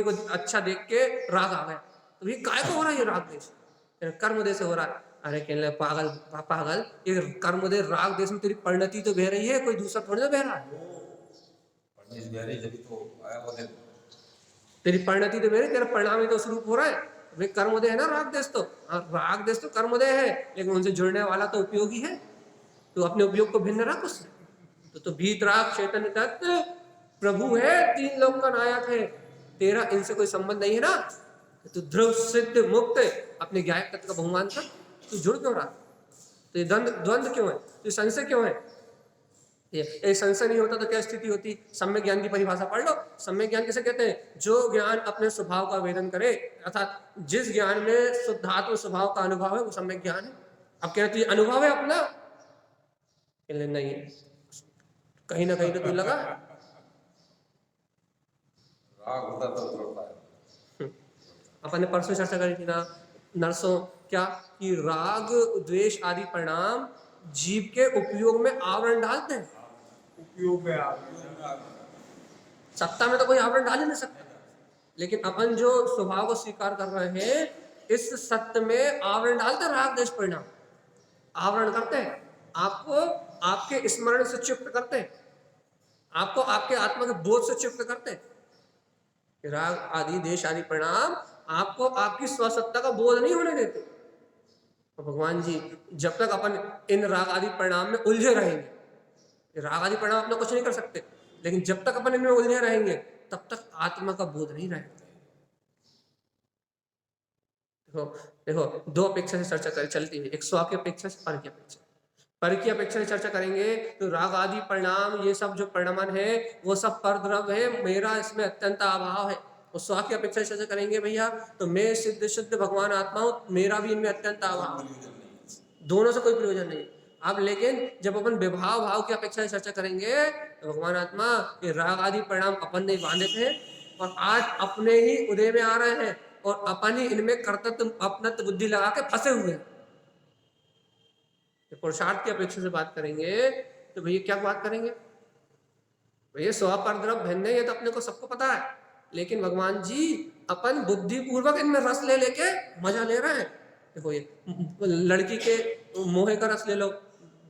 को अच्छा देख के राग आ गया, तो ये काय को हो रहा है? ये राग देश कर्म देश से हो रहा है। अरे कहने पागल पागल, ये कर्म दे राग देश में तेरी परिणति तो बह रही है, कोई दूसरा थोड़ी ना बह रहा है। तेरी परिणति तो बह रही, तेरा परिणाम ही तो स्वरूप हो रहा है। भाई कर्मोदय है ना राग देश, तो राग देश तो कर्मोदय है, लेकिन उनसे जुड़ने वाला तो उपयोगी है। तो अपने उपयोग को भिन्न रख उससे। तो भीतराग चैतन्य तत्व प्रभु है, 3 लोक का नायक है, तेरा इनसे कोई संबंध नहीं है ना। तो ध्रुव सिद्ध मुक्त अपने गायक तत्व का बहुमान कर, तू जुड़ क्यों रहा? तो ये द्वंद्व क्यों है? तो संशय क्यों है? ये संशय नहीं होता तो क्या स्थिति होती? सम्यक ज्ञान की परिभाषा पढ़ लो। सम्यक ज्ञान किसे कहते हैं? जो ज्ञान अपने स्वभाव का वेदन करे, अर्थात जिस ज्ञान में शुद्धात्म स्वभाव का अनुभव है वो सम्यक ज्ञान है। अब कहते हैं अनुभव है अपना, नहीं है, कहीं ना कहीं तो तू लगा राग होता तो होता है। अपन ने परसों चर्चा करी थी ना नरसों, क्या कि राग द्वेष आदि परिणाम जीव के उपयोग में आवरण डालते हैं। उपयोग में सत्ता में तो कोई आवरण डाल ही नहीं सकता, लेकिन अपन जो स्वभाव को स्वीकार कर रहे हैं इस सत्य में आवरण डालते हैं। राग द्वेष परिणाम आवरण करते हैं, आपको आपके स्मरण से चुप्त करते हैं, आपको आपके आत्मा के बोध से चुप्त करते हैं। राग आदि देश आदि परिणाम आपको आपकी स्वसत्ता का बोध नहीं होने देते। तो भगवान जी जब तक अपन इन राग आदि परिणाम में उलझे रहेंगे, राग आदि परिणाम अपना कुछ नहीं कर सकते, लेकिन जब तक अपन इनमें उलझे रहेंगे तब तक आत्मा का बोध नहीं रहेगा। देखो देखो, 2 अपेक्षा से चर्चा चलती है, एक स्व की अपेक्षा से पर की अपेक्षा। पर की अपेक्षा से चर्चा करेंगे तो राग आदि परिणाम ये सब जो परिणाम है वो सब पर द्रव्य है, मेरा इसमें अत्यंत अभाव है। और स्व की अपेक्षा से चर्चा करेंगे भैया तो मैं सिद्ध शुद्ध भगवान आत्मा हूँ, मेरा भी इनमें अत्यंत अभाव, दोनों से कोई प्रयोजन नहीं। अब लेकिन जब अपन विभाव भाव की अपेक्षा से चर्चा करेंगे तो भगवान आत्मा ये राग आदि परिणाम अपन नहीं बांधे थे और आज अपने ही उदय में आ रहे हैं और अपन ही इनमें कर्तव्य अपनत्व बुद्धि लगा के फंसे हुए हैं। पुरुषार्थ की अपेक्षा से बात करेंगे तो भैया क्या बात करेंगे? भैया स्व पर द्रव्य भिन्न है, ये तो अपने को सबको पता है, लेकिन भगवान जी अपन बुद्धि पूर्वक इनमें रस ले लेके मजा ले रहे हैं। देखो ये लड़की के मोहे का रस ले लो,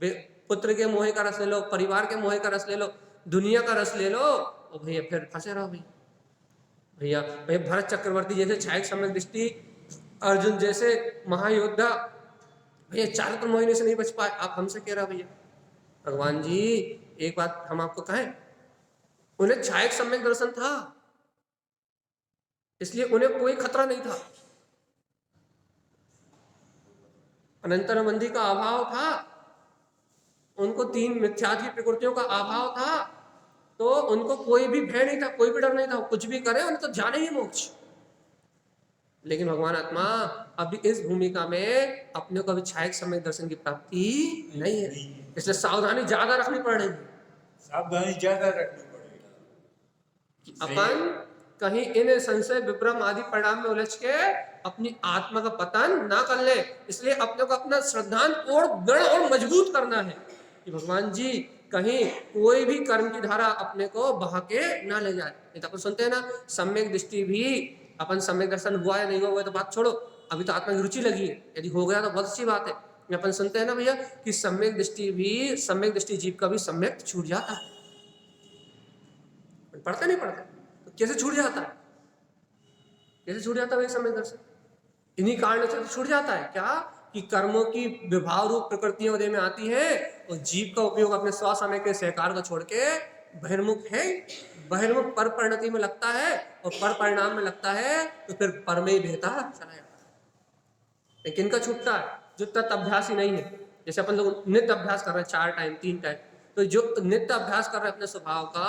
पुत्र के मोहे का रस ले लो, परिवार के मोहे का रस ले लो, दुनिया का रस ले लो, और भैया फिर फंसे रहो। भैया भरत चक्रवर्ती जैसे छायक सम्यक दृष्टि, अर्जुन जैसे महायोद्धा भैया चारित्र मोहिनी से नहीं बच पाए, आप हमसे कह रहे हो भैया। भगवान जी एक बात हम आपको कहें, उन्हें छायक सम्यक दर्शन था, इसलिए उन्हें कोई खतरा नहीं था। अनंतर मंदी का अभाव था, उनको तीन मिथ्यात्व प्रकृतियों का अभाव था, तो उनको कोई भी भय नहीं था, कोई भी डर नहीं था, कुछ भी करे उन्हें तो जाने ही मोक्ष। लेकिन भगवान आत्मा अभी इस भूमिका में अपने को अभी छायक सम्यक दर्शन की प्राप्ति नहीं है, इसलिए सावधानी ज्यादा रखनी पड़ेगी। सावधानी ज्यादा रखनी पड़ेगी। अपन कहीं इन संशय विभ्रम आदि परिणाम में उलझ के अपनी आत्मा का पतन ना कर ले, इसलिए अपने को अपना श्रद्धांत और दृढ़ और मजबूत करना है कि भगवान जी कहीं कोई भी कर्म की धारा अपने को बहा के ना ले जाए। नहीं तो अपन सुनते हैं ना, सम्यक दृष्टि भी, अपन सम्यक दर्शन हुआ या नहीं हुआ तो बात छोड़ो, अभी तो आत्मा की रुचि लगी है, यदि हो गया तो बहुत अच्छी बात है। अपन सुनते हैं ना भैया कि सम्यक दृष्टि भी, सम्यक दृष्टि जीव का भी सम्यक छूट जाता है। पढ़ते नहीं पढ़ते तो कैसे छूट जाता है, कैसे छूट जाता है सम्यक दर्शन? इन्हीं कारण से छूट जाता है। क्या कि कर्मों की विभाव रूप प्रकृतियां उदय में आती है और जीव का उपयोग अपने स्वसमय के सहकार को छोड़ के बहिर्मुख है, बहिर्मुख पर परिणति में लगता है और पर परिणाम में लगता है, तो फिर पर में ही बहता चला जाता है। लेकिन इनका छूटता है जो तत् अभ्यास ही नहीं है। जैसे अपन लोग नित्य अभ्यास कर रहे हैं 4 टाइम 3 टाइम, तो जो नित्य अभ्यास कर रहे हैं अपने स्वभाव का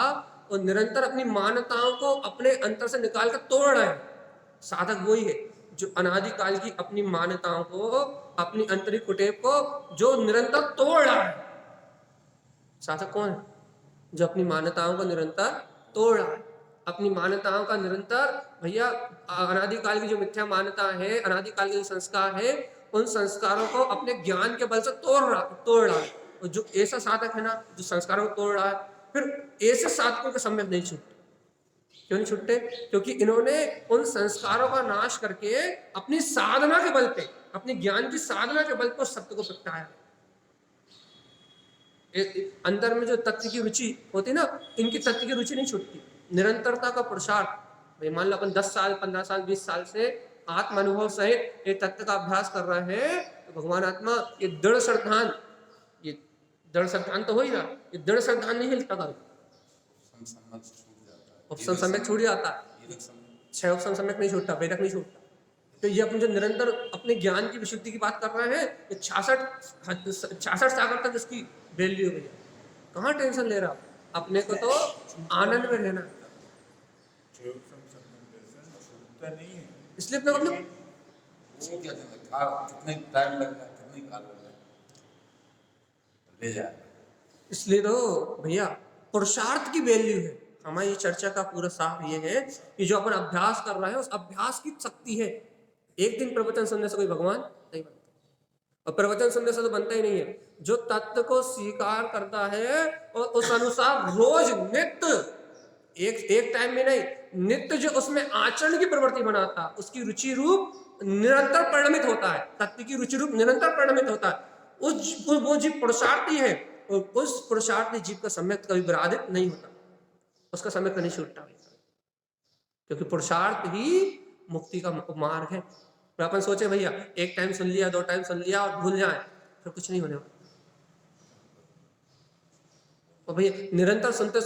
और निरंतर अपनी मान्यताओं को अपने अंतर से निकाल कर तोड़ रहे हैं, साधक वही है जो अनादिकाल की अपनी मान्यताओं को, अपनी आंतरिक कुटेव को जो निरंतर तोड़ रहा है। साधक कौन है? जो अपनी मान्यताओं को निरंतर तोड़ रहा है, अपनी मान्यताओं का निरंतर, भैया अनादिकाल की जो मिथ्या मान्यता है, अनादिकाल के जो संस्कार है, उन संस्कारों को अपने ज्ञान के बल से तोड़ रहा है। और जो ऐसा साधक है ना, जो संस्कारों को तोड़ रहा है, फिर ऐसे साधकों के सम्यक नहीं छूटते। क्यों नहीं छूटते? क्योंकि इन्होंने उन संस्कारों का नाश करके अपनी साधना के बल पे, अपनी ज्ञान की साधना के बल पर सत्य को प्रगटाया। अंदर में जो तत्व की रुचि होती ना, इनकी तत्व की रुचि नहीं छूटती, निरंतरता का पुरुषार्थ। मान लो अपन 10 साल 15 साल 20 साल से आत्म अनुभव सहित एक तत्व का अभ्यास कर रहे हैं, तो भगवान आत्मा ये दृढ़ श्रद्धान, ये दृढ़ श्रद्धान तो हो ही रहा, ये दृढ़ श्रद्धान नहीं हिलता कभी, उपसम सम्यक छूट जाता है, 6 उपसम सम्यक नहीं छूटता, वैरक नहीं छूटता। तो ये अपने जो निरंतर अपने ज्ञान की विशुद्धि की बात कर रहे हैं, 66 सागर तक इसकी वैल्यू है। कहाँ टेंशन ले रहा, अपने को तो आनंद में रहना, नहीं है। इसलिए अपने को कितने टाइम लग रहा है, कितनी काल लग रहा है, ले जाए। इसलिए तो भैया पुरुषार्थ की वैल्यू है। हमारी चर्चा का पूरा सार ये है कि जो अपन अभ्यास कर रहे हैं उस अभ्यास की शक्ति है। एक दिन प्रवचन सुनने से कोई भगवान नहीं बनता, और प्रवचन सुनने से तो बनता ही नहीं है। जो तत्व को स्वीकार करता है और उस अनुसार रोज नित्य, एक टाइम में नहीं, नित्य जो उसमें आचरण की प्रवृत्ति बनाता, उसकी रुचि रूप निरंतर परिणमित होता है, तत्व की रुचि रूप निरंतर परिणमित होता है। वो जीव पुरुषार्थी है और उस पुरुषार्थी जीव का सम्यक कभी विराधित नहीं होता, उसका सम्यक नहीं छूटता, क्योंकि पुरुषार्थ ही मुक्ति का मार्ग है। तो अपन सोचे भैया एक टाइम सुन लिया 2 टाइम सुन लिया और भूल जाए, फिर कुछ नहीं होने वाला। और भैया निरंतर सुनते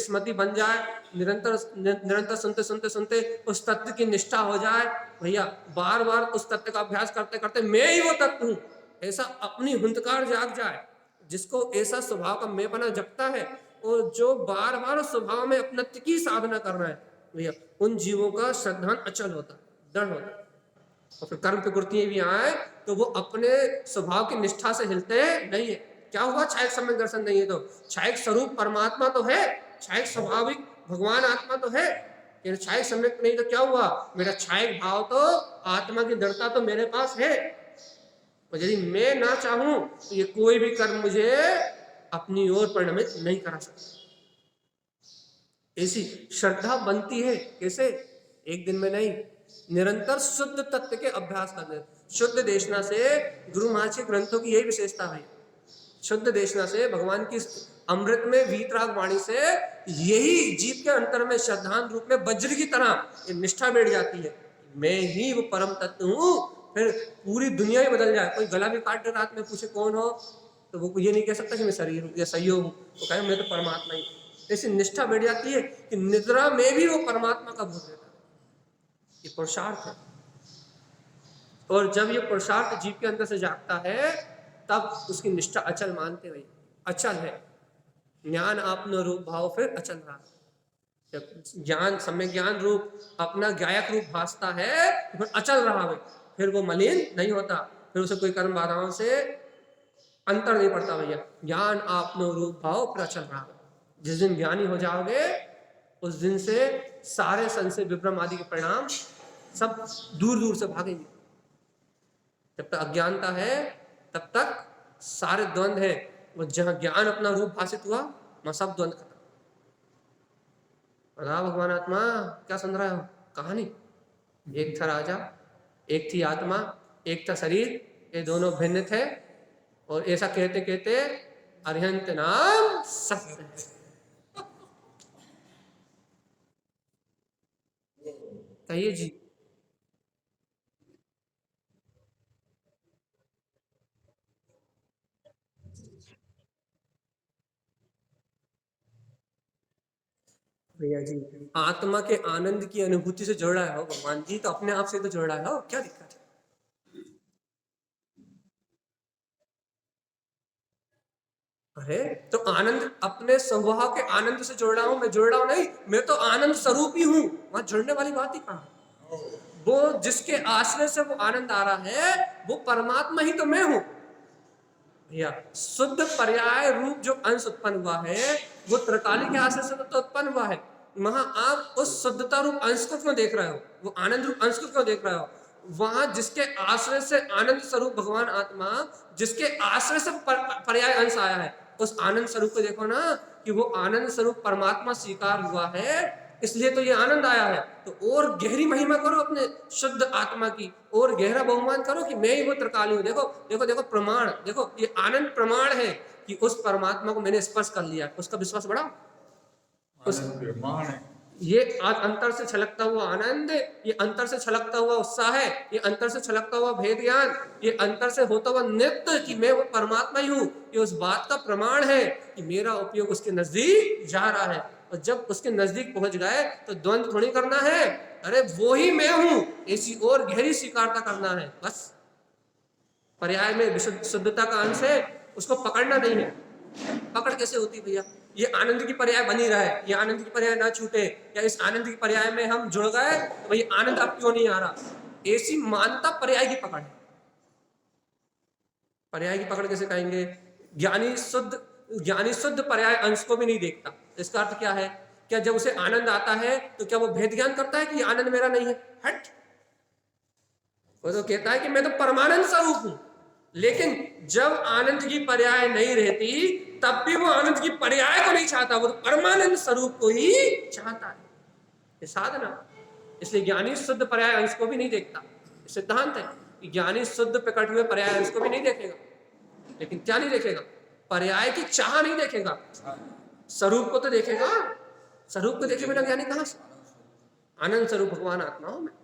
स्मृति बन जाए, निरंतर सुनते उस तत्व की निष्ठा हो जाए, भैया बार बार उस तत्व का अभ्यास करते करते मैं ही वो तत्व हूँ, ऐसा अपनी हुंकार जाग जाए। जिसको ऐसा स्वभाव का मैंपना जपता है और जो बार बार स्वभाव में अपनत्व की साधना कर रहा है, भैया उन जीवों का श्रद्धान अचल होता है, दृढ़ होता है। और फिर कर्म प्रकृति भी आए तो वो अपने स्वभाव की निष्ठा से हिलते नहीं है। क्या हुआ? छायक सम्यक दर्शन नहीं है तो छायक स्वरूप परमात्मा तो है, छायक स्वाभाविक भगवान आत्मा तो है, लेकिन छायक सम्यक नहीं तो क्या हुआ? मेरा छायक भाव तो आत्मा की दृढ़ता तो मेरे पास है, और यदि मैं ना चाहूं तो ये कोई भी कर्म मुझे अपनी ओर परिणमित नहीं करा सकता। ऐसी श्रद्धा बनती है कैसे? एक दिन में नहीं, निरंतर शुद्ध तत्व के अभ्यास करने, शुद्ध देशना से। गुरु महाराज के ग्रंथों की यही विशेषता है, शुद्ध देशना से, भगवान की अमृत में वीतराग वाणी से यही जीव के अंतर में श्रद्धांत रूप में वज्र की तरह निष्ठा बैठ जाती है। मैं ही वो परम तत्व हूँ फिर पूरी दुनिया ही बदल जाए, कोई गला भी काट दे रात में, पूछे कौन हो, तो वो ये नहीं कह सकता कि मैं शरीर हूँ या सहयोग हूँ, वो कहे मैं तो परमात्मा ही हूँ। ऐसी निष्ठा बैठ जाती है कि निद्रा में भी वो परमात्मा का बोध रहता है। ये पुरुषार्थ है। और जब ये पुरुषार्थ जीव के अंदर से जागता है तब उसकी निष्ठा अचल मानते भाई, अचल है। ज्ञान आपनो रूप भाव फिर अचल रहा। जब ज्ञान सम्य ज्ञान रूप अपना गायक रूप भासता है तो फिर अचल रहा है, फिर वो मलिन नहीं होता, फिर उसे कोई कर्म बाधाओं से अंतर नहीं पड़ता भैया। ज्ञान आपनो रूप भाव फिर अचल रहा। जिस दिन ज्ञानी हो जाओगे उस दिन से सारे संशय विभ्रम आदि के परिणाम सब दूर दूर से भागेंगे। जब तक अज्ञानता है तब तक सारे द्वंद है, वो जहां ज्ञान अपना रूप भाषित हुआ वहां सब द्वंद खत्म। भगवान आत्मा क्या सुन रहे हो? कहानी एक था राजा, एक थी आत्मा, एक था शरीर, ये दोनों भिन्न थे। और ऐसा कहते कहते अरिहंत नाम सत्य है। कहिए जी। भैया जी, आत्मा के आनंद की अनुभूति से जुड़ रहा हो भगवान जी, तो अपने आप से तो जुड़ रहा हो, क्या दिक्कत है? अरे तो आनंद अपने स्वभाव के आनंद से जुड़ रहा हूं, मैं जुड़ रहा हूं नहीं, मैं तो आनंद स्वरूप ही हूं। वहां जुड़ने वाली बात ही कहां? वो जिसके आश्रय से वो आनंद आ रहा है वो परमात्मा ही तो मैं हूं भैया। शुद्ध पर्याय रूप जो अंश उत्पन्न हुआ है वो त्रिकाली के आश्रय से तो उत्पन्न हुआ है। वहां आप उस शुद्धता रूप अंश को क्यों देख रहे हो? वो आनंद रूप अंश को क्यों देख रहे हो? वहां जिसके आश्रय से आनंद स्वरूप भगवान आत्मा, जिसके आश्रय से पर्याय अंश आया है, उस आनंद स्वरूप को देखो ना कि वो आनंद स्वरूप परमात्मा स्वीकार हुआ है, इसलिए तो ये आनंद आया है। तो और गहरी महिमा करो अपने शुद्ध आत्मा की, और गहरा बहुमान करो कि मैं ही वो त्रिकाली हूं। देखो देखो देखो प्रमाण, देखो ये आनंद प्रमाण है कि उस परमात्मा को मैंने स्पर्श कर लिया। उसका विश्वास बढ़ाओ। उस प्रमाण है। ये अंतर से छलकता हुआ आनंद, ये अंतर से छलकता हुआ उत्साह है, ये अंतर से छलकता हुआ भेद ज्ञान, ये अंतर से होता हुआ नृत्य कि मैं वो परमात्मा ही हूँ, ये उस बात का प्रमाण है कि मेरा उपयोग उसके नजदीक जा रहा है। और जब उसके नजदीक पहुंच गए तो द्वंद्व थोड़ी करना है, अरे वो ही मैं हूं, ऐसी और गहरी स्वीकारता करना है। बस पर्याय में शुद्धता का अंश है, उसको पकड़ना नहीं है। पकड़ कैसे होती भैया? ये आनंद की पर्याय बनी रहे, ये आनंद की पर्याय ना छूटे, या इस आनंद की पर्याय में हम जुड़ गए तो भाई आनंद अब क्यों नहीं आ रहा, ऐसी मानता पर्याय की पकड़ है। पर्याय की पकड़ कैसे कहेंगे? ज्ञानी शुद्ध पर्याय अंश को भी नहीं देखता। इसका अर्थ क्या है? क्या जब उसे आनंद आता है तो क्या वो भेद ज्ञान करता है कि आनंद मेरा नहीं है? हट, वो तो कहता है कि मैं तो परमानंद स्वरूप हूं। लेकिन जब आनंद की पर्याय नहीं रहती तब भी वो आनंद की पर्याय को नहीं चाहता, वो तो परमानंद स्वरूप को ही चाहता है। ये साधना। इसलिए ज्ञानी शुद्ध पर्याय अंश को भी नहीं देखता। सिद्धांत है कि ज्ञानी शुद्ध प्रकट हुए पर्याय अंश को भी नहीं देखेगा, लेकिन क्या नहीं देखेगा? पर्याय की चाह नहीं देखेगा, स्वरूप को तो देखेगा। स्वरूप को देखे बिना ज्ञानी कहां से? आनंद स्वरूप भगवान आत्मा हूं मैं।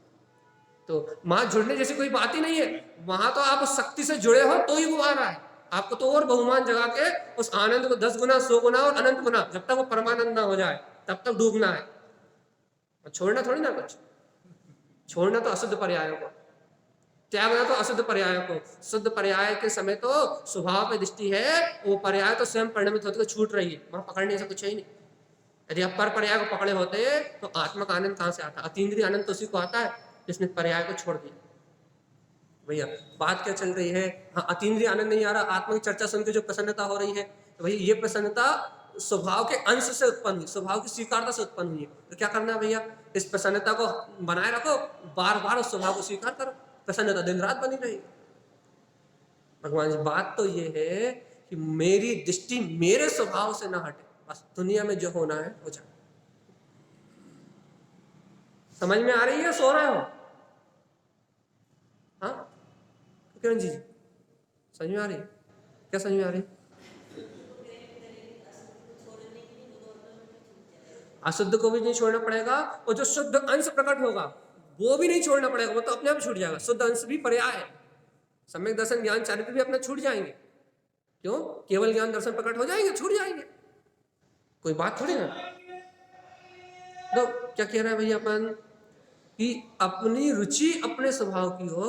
तो वहां जुड़ने जैसी कोई बात ही नहीं है। वहां तो आप उस शक्ति से जुड़े हो तो ही वो आ रहा है। आपको तो और बहुमान जगा के उस आनंद को 10 गुना 100 गुना और अनंत गुना, जब तक वो परमानंद ना हो जाए तब तक डूबना है। और छोड़ना थोड़ी ना कुछ, छोड़ना तो अशुद्ध पर्यायों को, त्यागना तो अशुद्ध पर्यायों को। शुद्ध पर्याय के समय तो स्वभाव पे दृष्टि है, वो पर्याय तो स्वयं परिणमित होते छूट रही है, वहां पकड़ने से कुछ है ही नहीं। यदि आप पर पर्याय को पकड़े होते तो आत्मा का आनंद कहां से आता? अतीन्द्रिय आनंद तो उसी को आता है जिसने पर्याय को छोड़ दिया। भैया बात क्या चल रही है? हाँ, अतीन्द्रिय आनंद नहीं आ रहा, आत्मा की चर्चा सुनकर जो प्रसन्नता हो रही है, तो भैया ये प्रसन्नता स्वभाव के अंश से उत्पन्न हुई, स्वभाव की स्वीकारता से उत्पन्न हुई है। तो क्या करना है भैया? इस प्रसन्नता को बनाए रखो, बार बार उस स्वभाव को स्वीकार करो, प्रसन्नता दिन रात बनी रहेगी। भगवान जी बात तो ये है कि मेरी दृष्टि मेरे स्वभाव से ना हटे, बस दुनिया में जो होना है हो जाए। समझ में आ रही है? सो रहे हो? हाँ किरण जी, समझ में आ रही? क्या समझ में आ रही? अशुद्ध को भी नहीं छोड़ना पड़ेगा, और जो शुद्ध अंश प्रकट होगा वो भी नहीं छोड़ना पड़ेगा, वो तो अपने आप छूट जाएगा। शुद्ध अंश भी पर्याय है, सम्यक दर्शन ज्ञान चारित्र भी अपना छूट जाएंगे। क्यों? केवल ज्ञान दर्शन प्रकट हो जाएंगे, छूट जाएंगे, कोई बात थोड़ी ना। तो क्या कह रहा है भैया अपन कि अपनी रुचि अपने स्वभाव की हो,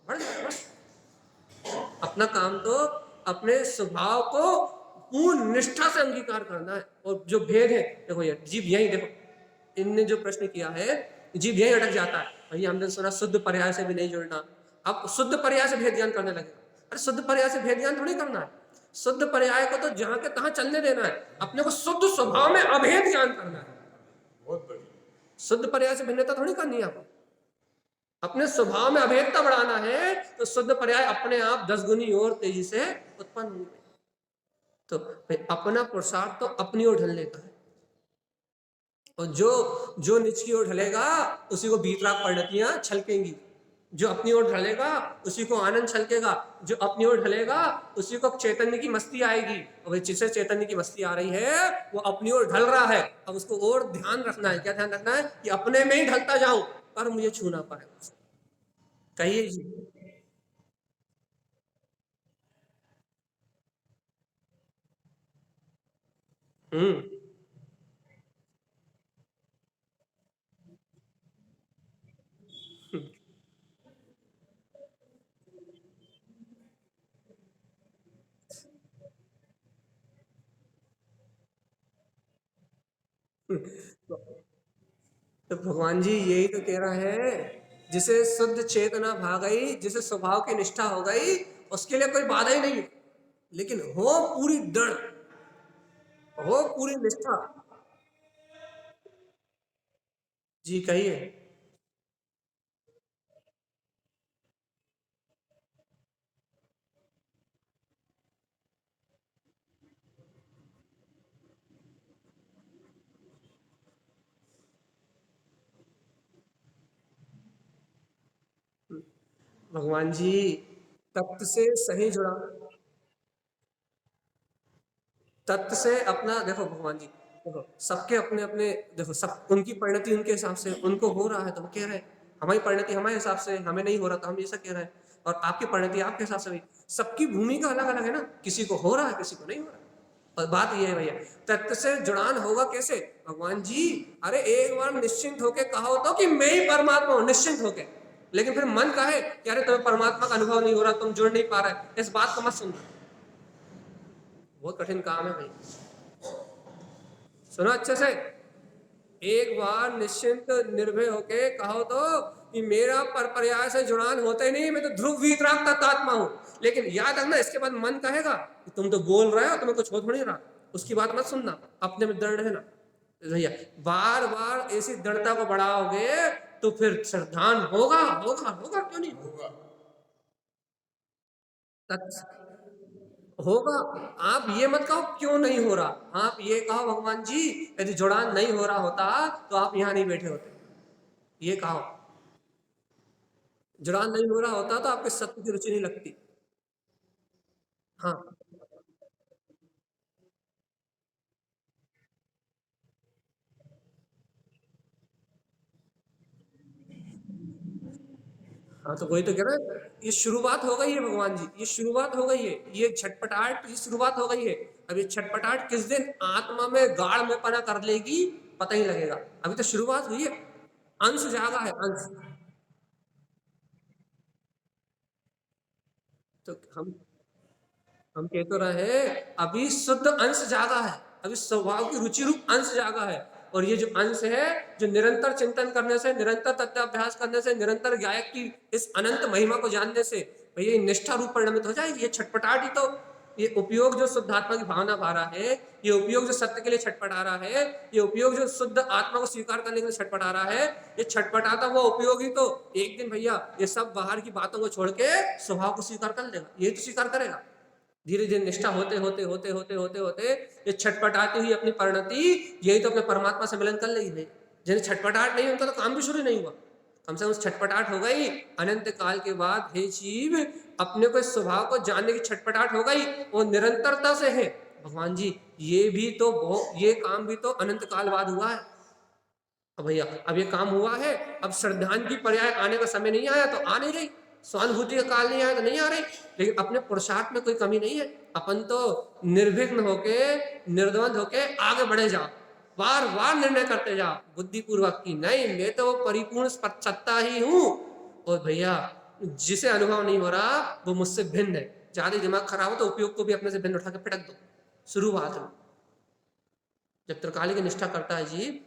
बढ़ जाए बस। अपना काम तो अपने स्वभाव को पूर्ण निष्ठा से अंगीकार करना है। और जो भेद है, देखो यार, जीव यही देखो, इनने जो प्रश्न किया है, जीव यही अटक जाता है। भैया हमने सुना शुद्ध पर्याय से भी नहीं जुड़ना, अब शुद्ध पर्याय से भेद ज्ञान करने लगेगा। अरे शुद्ध पर्याय से भेद ज्ञान थोड़ी करना है, शुद्ध पर्याय को तो जहां के तहां चलने देना है, अपने को शुद्ध स्वभाव में अभेद ज्ञान करना है। बहुत बढ़िया। शुद्ध पर्याय से भिन्नता थोड़ी करनी है आपको, अपने स्वभाव में अभेदता बढ़ाना है, तो शुद्ध पर्याय अपने आप 10 गुनी और तेजी से उत्पन्न होंगे। तो अपना पुरुषार्थ तो अपनी ओर ढलने का है, और जो निच की ओर ढलेगा उसी को बीतराग परिणतियां छलकेंगी। जो अपनी ओर ढलेगा उसी को आनंद छलकेगा, जो अपनी ओर ढलेगा उसी को चैतन्य की मस्ती आएगी। और जिसे चैतन्य की मस्ती आ रही है वो अपनी ओर ढल रहा है। अब उसको और ध्यान रखना है, क्या ध्यान रखना है? कि अपने में ही ढलता जाऊं पर मुझे छू ना पाए। कहिए जी। हम्म। तो भगवान जी यही तो कह रहा है, जिसे शुद्ध चेतना भा गई, जिसे स्वभाव की निष्ठा हो गई, उसके लिए कोई बाधा ही नहीं है। लेकिन हो पूरी दृढ़, हो पूरी निष्ठा। जी कहिए। भगवान जी तत्व से सही जुड़ा, तत्व से अपना देखो भगवान जी, देखो सबके अपने अपने, देखो सब उनकी परिणति उनके हिसाब से उनको हो रहा है, तो वो कह रहे हैं हमारी परिणति हमारे हिसाब से, हमें नहीं हो रहा तो हम ऐसा कह रहे हैं। और आपकी परिणति आपके हिसाब से हुई, सबकी भूमिका अलग अलग है ना, किसी को हो रहा है किसी को नहीं हो रहा। और बात ये है भैया, तत्व से जुड़ान होगा कैसे भगवान जी? अरे एक बार निश्चिंत होके कहो तो कि मैं ही परमात्मा हूं, निश्चिंत होके। लेकिन फिर मन कहे कि अरे तुम्हें परमात्मा का अनुभव नहीं हो रहा, तुम जुड़ नहीं पा रहे, इस बात को मत सुनना, बहुत कठिन काम है भाई। सुनो अच्छे से, एक बार निश्चिंत निर्भय होके कहो तो कि मेरा पर पर्याय से जुड़ान होता ही नहीं, मैं तो ध्रुव वीतराग तत्वात्मा हूं। लेकिन याद रखना, इसके बाद मन कहेगा कि तुम तो बोल रहे हो, तुम्हें कुछ हो थोड़ी रहा, उसकी बात मत सुनना, अपने में दृढ़ रहना। भैया बार बार ऐसी दृढ़ता को बढ़ाओगे तो फिर श्रद्धान होगा होगा होगा, क्यों नहीं होगा। होगा। आप ये मत कहो क्यों नहीं हो रहा, आप ये कहो भगवान जी यदि जुड़ान नहीं हो रहा होता तो आप यहाँ नहीं बैठे होते, ये कहो। जुड़ान नहीं हो रहा होता तो आपके सत्य की रुचि नहीं लगती। हाँ हाँ, तो वही तो कह रहा है, ये शुरुआत हो गई है भगवान जी, ये शुरुआत हो गई है, ये छटपटाहट की शुरुआत हो गई है। अब ये छटपटाहट किस दिन आत्मा में गाढ़ में पना कर लेगी पता ही लगेगा, अभी तो शुरुआत हुई है, अंश जागा है, अंश। तो हम कह तो रहे हैं अभी शुद्ध अंश जागा है, अभी स्वभाव की रुचि रूप अंश जागा है। और ये जो अंश है, जो निरंतर चिंतन करने से, निरंतर तत्वाभ्यास करने से, निरंतर गायक की इस अनंत महिमा को जानने से भैया निष्ठा रूप परिणमित हो जाएगी। ये छटपटाहट ही तो, ये उपयोग जो शुद्धात्मा की भावना भा रहा है, ये उपयोग जो सत्य के लिए छटपटा रहा है, ये उपयोग जो शुद्ध आत्मा को स्वीकार करने के लिए छटपटा रहा है, ये छटपटाता हुआ उपयोग ही तो एक दिन भैया ये सब बाहर की बातों को छोड़ के स्वभाव को स्वीकार कर लेगा, ये तो स्वीकार करेगा। धीरे धीरे निष्ठा होते होते होते होते होते होते ये छटपटाती हुई अपनी परिणति, यही तो अपने परमात्मा से मिलन कर रही है। जिन्हें छटपटाहट नहीं उनका तो काम भी शुरू नहीं हुआ, कम से कम छटपटाहट हो गई अनंत काल के बाद। हे जीव, अपने को इस स्वभाव को जानने की छटपटाहट हो गई, वो निरंतरता से है भगवान जी। ये भी तो ये काम भी तो अनंत काल बाद हुआ है। अब भैया अब ये काम हुआ है, अब श्रद्धांजलि पर्याय आने का समय नहीं आया तो आ नहीं रही, सहानुभूति का काल नहीं आया तो नहीं आ रही, लेकिन अपने पुरुषार्थ में कोई कमी नहीं है। अपन तो निर्विघ्न होके निर्द्वंद होके आगे बढ़े जाओ, बार बार निर्णय करते जाओ बुद्धिपूर्वक की नहीं मैं तो वो परिपूर्ण सत्ता ही हूं। और भैया जिसे अनुभव नहीं हो रहा वो मुझसे भिन्न है, ज्यादा दिमाग खराब हो तो उपयोग को भी अपने से भिन्न उठा के पटक दो शुरुआत में। जब त्रिकाली की निष्ठा करता है जीव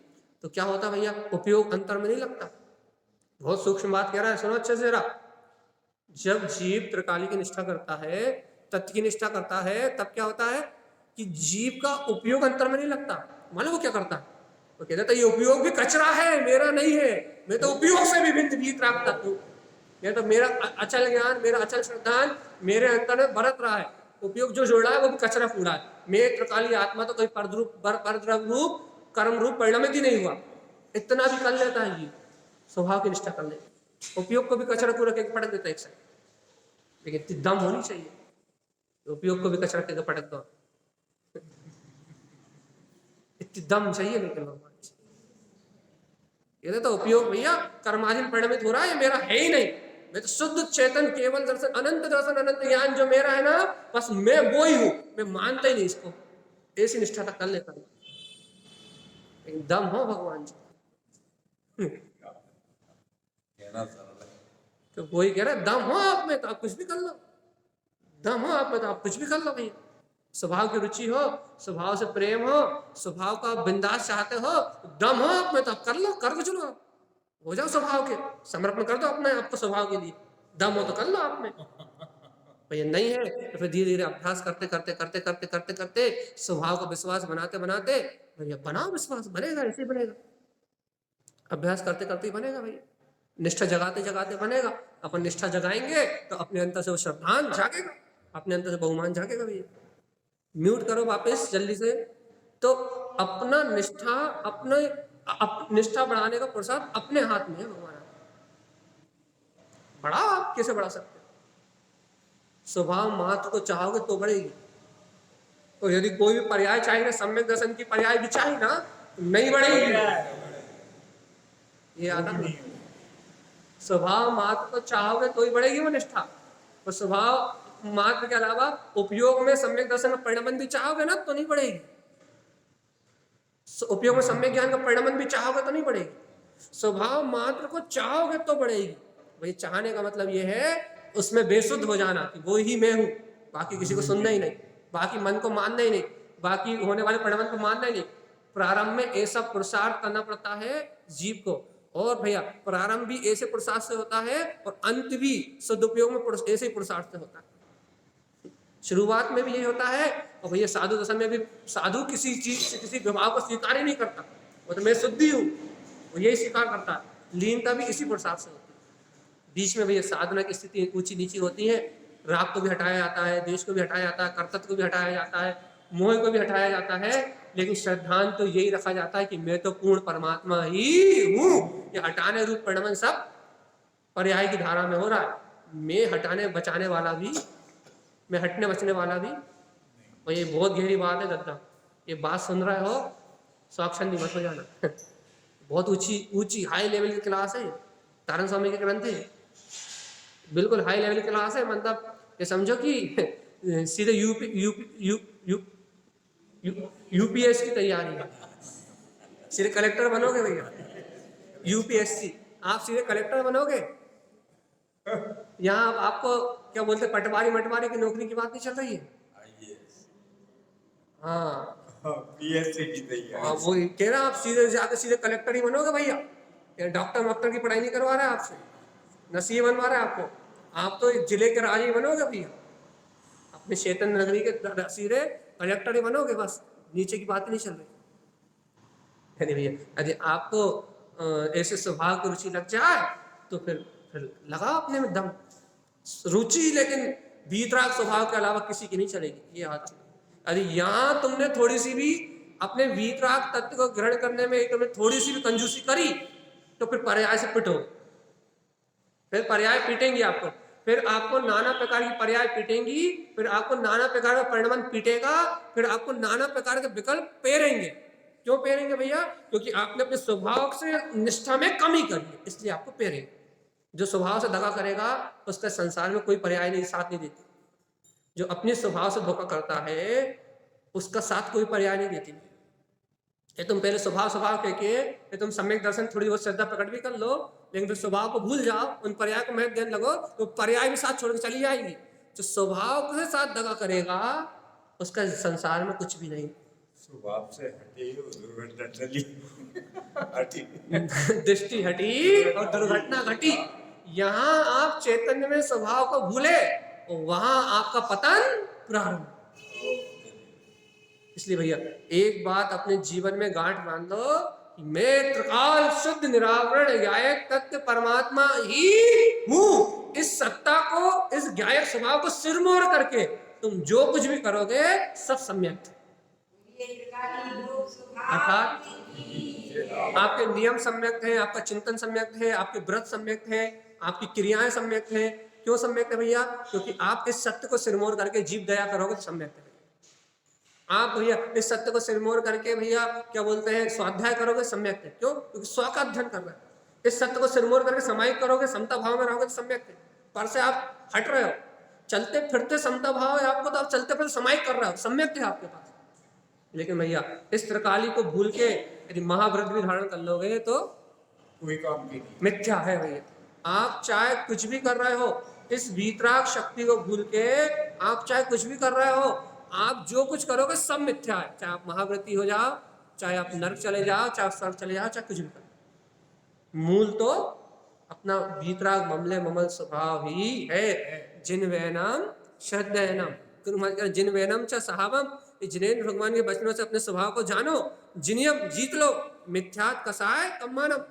तो क्या होता है भैया, उपयोग अंतर में नहीं लगता। बहुत सूक्ष्म बात कह रहा है, सुनो अच्छे से जरा। जब जीव त्रिकाली की निष्ठा करता है, तत्व की निष्ठा करता है, तब क्या होता है कि जीव का उपयोग अंतर में नहीं लगता। मानो वो क्या करता है, वो कहता है ये उपयोग भी कचरा है, मेरा नहीं है, मैं तो उपयोग से भी भिन्न भी प्राप्त हूँ। ये तो मेरा अचल ज्ञान, मेरा अचल श्रद्धान मेरे अंतर में बरत रहा है, उपयोग जो जोड़ा है वो भी कचरा कूड़ा है। मैं त्रिकाली आत्मा तो कोई परद्रव रूप कर्म रूप परिणमित ही नहीं हुआ, इतना भी कर लेता है ये, स्वभाव की निष्ठा कर लेता, उपयोग को भी कचरा कूड़ा के पटक देता है एक साइड। लेकिन इतनी दम होनी चाहिए, उपयोग को भी कचरा के पटक दो, इतनी दम चाहिए। लेकिन भगवान ये तो उपयोग भैया कर्माधीन परिणमित हो रहा है, मेरा है ही नहीं, मैं तो शुद्ध चेतन केवल दर्शन अनंत ज्ञान जो मेरा है ना, बस मैं वो ही हूं, मैं मानता ही नहीं इसको। ऐसी निष्ठा तक कर लेता हूं, लेकिन दम हो भगवान जी। कहना सरल है। तो वही कह रहा है दम हो आप में तो आप कुछ भी कर लो, दम हो आप में तो आप कुछ भी कर लो भैया। स्वभाव की रुचि हो, स्वभाव से प्रेम हो, स्वभाव का बिंदास चाहते हो, दम हो आप में तो आप कर लो, कर चलो, आप हो जाओ स्वभाव के, समर्पण कर दो अपने आपको स्वभाव के लिए, दम हो तो कर लो आप में। भैया नहीं है तो फिर धीरे धीरे अभ्यास करते करते करते करते करते करते स्वभाव का विश्वास बनाते बनाते भैया बनाओ, विश्वास बनेगा, ऐसे बनेगा, अभ्यास करते करते ही बनेगा भैया, निष्ठा जगाते जगाते बनेगा। अपन निष्ठा जगाएंगे तो अपने अंतर से वो श्रद्धान जागेगा, अपने अंतर से बहुमान जागेगा भैया। म्यूट करो वापस जल्दी से। तो अपना निष्ठा अपने निष्ठा बढ़ाने का पुरुषार्थ अपने हाथ में है भगवान, बढ़ाओ, आप कैसे बढ़ा सकते हो? स्वभाव मात्र को चाहोगे तो बढ़ेगी, तो यदि कोई भी पर्याय चाहिए ना, सम्यक दर्शन की पर्याय भी चाहिए ना, तो नहीं बढ़ेगी। ये आता नहीं, स्वभाव मात्र को चाहोगे तो ही बढ़ेगी वो निष्ठा, और स्वभाव मात्र के अलावा उपयोग में सम्यक दर्शन का परिणमन भी चाहोगे ना तो नहीं बढ़ेगी, उपयोग में सम्यक ज्ञान का परिणमन भी चाहोगे तो नहीं बढ़ेगी, स्वभाव मात्र को चाहोगे तो बढ़ेगी। भाई चाहने का मतलब ये है उसमें बेसुध हो जाना कि वो ही मैं हूं, बाकी किसी को सुनना ही नहीं, बाकी मन को मानना ही नहीं, बाकी होने वाले परिणमन को मानना ही नहीं। प्रारंभ में ऐसा पुरुषार्थ करना पड़ता है जीव को, और भैया प्रारंभ भी ऐसे पुरुषार्थ से होता है और अंत भी सदुपयोग में ऐसे ही पुरुषार्थ से होता है। शुरुआत में भी यही होता है, और भैया साधु दशा में भी साधु किसी चीज से किसी विभाव को स्वीकार ही नहीं करता, वो तो मैं शुद्धि हूँ, वो यही स्वीकार करता है। लीनता भी इसी पुरुषार्थ से होती है। बीच में भैया साधना की स्थिति ऊंची नीची होती है, राग को भी हटाया जाता है, देश को भी हटाया जाता है, कर्तव्य को भी हटाया जाता है, मोह को भी हटाया जाता है, लेकिन श्रद्धांत तो यही रखा जाता है कि मैं तो पूर्ण परमात्मा ही हूँ। ये हटाने रूप परिणमन सब पर्याय की धारा में हो रहा है, मैं हटाने बचाने वाला भी, मैं हटने बचने वाला भी। और ये बहुत गहरी बात है गद्दा, ये बात सुन रहे हो स्वाक्षर नहीं मत हो जाना। बहुत ऊंची ऊंची हाई लेवल की क्लास है, तारण स्वामी के ग्रंथ है, बिल्कुल हाई लेवल की क्लास है। मतलब ये समझो कि सीधे यूपीएस की तैयारी है, सीधे कलेक्टर बनोगे भैया, यूपीएससी, आप सीधे कलेक्टर बनोगे। यहाँ आपको क्या बोलते पटवारी मटवारी की नौकरी की बात नहीं चल रही है। हाँ पीएससी की तैयारी, वो कह रहा आप सीधे जाकर सीधे कलेक्टर ही बनोगे भैया, डॉक्टर वॉक्टर की पढ़ाई नहीं करवा रहा है आपसे, न सीए बनवा रहा है आपको, आप तो जिले के राज ही बनोगे भैया, अपने चेतन नगरी के सीधे कलेक्टर ही बनोगे, बस नीचे की बात नहीं चल रही। यानी भैया यदि आपको ऐसे स्वभाव की रुचि लग जाए तो फिर लगाओ अपने में दम, रुचि, लेकिन वीतराग स्वभाव के अलावा किसी की नहीं चलेगी। ये याद, यदि यहाँ तुमने थोड़ी सी भी अपने वीतराग तत्व को ग्रहण करने में तुमने थोड़ी सी भी कंजूसी करी तो फिर पर्याय से पिटो, फिर पर्याय पीटेंगी आपको, फिर आपको नाना प्रकार की पर्याय पीटेंगी, फिर आपको नाना प्रकार का परिणमन पीटेगा, फिर आपको नाना प्रकार के विकल्प पेरेंगे। क्यों पेरेंगे भैया? क्योंकि आपने अपने स्वभाव से निष्ठा में कमी करी है, इसलिए आपको पेरेंगे। जो स्वभाव से दगा करेगा उसका संसार में कोई पर्याय नहीं, साथ नहीं देती। जो अपने स्वभाव से धोखा करता है उसका साथ कोई पर्याय नहीं देती। ये तुम पहले स्वभाव स्वभाव कह के ये तुम सम्यक दर्शन थोड़ी बहुत श्रद्धा प्रकट भी कर लो, लेकिन फिर स्वभाव को भूल जाओ, उन पर्याय को महत्व देने लगो तो पर्याय भी साथ छोड़ के चली जाएगी। जो स्वभाव के साथ दगा करेगा उसका संसार में कुछ भी नहीं। स्वभाव से हटे और दुर्घटना चली हटी। दृष्टि हटी और दुर्घटना घटी। यहाँ आप चैतन्य में स्वभाव को भूले वहां आपका पतन प्रारंभ। इसलिए भैया एक बात अपने जीवन में गांठ बांध लो कि मैं त्रिकाल शुद्ध निरावरण ज्ञायक तत्व परमात्मा ही हूं। इस सत्ता को, इस ज्ञायक स्वभाव को सिरमौर करके तुम जो कुछ भी करोगे सब सम्यक। अर्थात आपके नियम सम्यक हैं, आपका चिंतन सम्यक है, आपके व्रत सम्यक है, आपकी क्रियाएं सम्यक है। क्यों सम्यक है भैया? क्योंकि आप इस सत्य को सिरमौर करके जीव दया करोगे तो सम्यक है। आप भैया इस सत्य को सिरमौर करके भैया क्या बोलते हैं स्वाध्याय करोगे सम्यक है। क्यों? क्योंकि स्व का अध्ययन कर रहे हैं। इस सत्य को सिरमौर करके समाहित करोगे, समता भाव में रहोगे तो सम्यक है। पर से आप हट रहे हो, चलते फिरते समता भाव है आपको तो आप चलते फिरते समाहित कर रहे हो, सम्यक है आपके पास। लेकिन भैया इस त्रिकाली को भूल के यदि महाव्रत भी धारण कर लोगे तो कोई काम की नहीं, मिथ्या है भैया। आप चाहे कुछ भी कर रहे हो, इस वीतराग शक्ति को भूल के आप चाहे कुछ भी कर रहे हो, आप जो कुछ करोगे सब मिथ्या है। चाहे आप महाव्रती हो जाओ, चाहे आप नर्क चले जाओ, चाहे आप स्वर्ग चले जाओ, चाहे कुछ भी करो, मूल तो अपना वीतराग ममले ममल स्वभाव ही है। जिन वैनम श्रद्धेनम जिन वैनम च सहावम। जिनेन्द्र भगवान के वचनों से अपने स्वभाव को जानो, जिनियम जीत लो। मिथ्यात कसाय कम्मानम,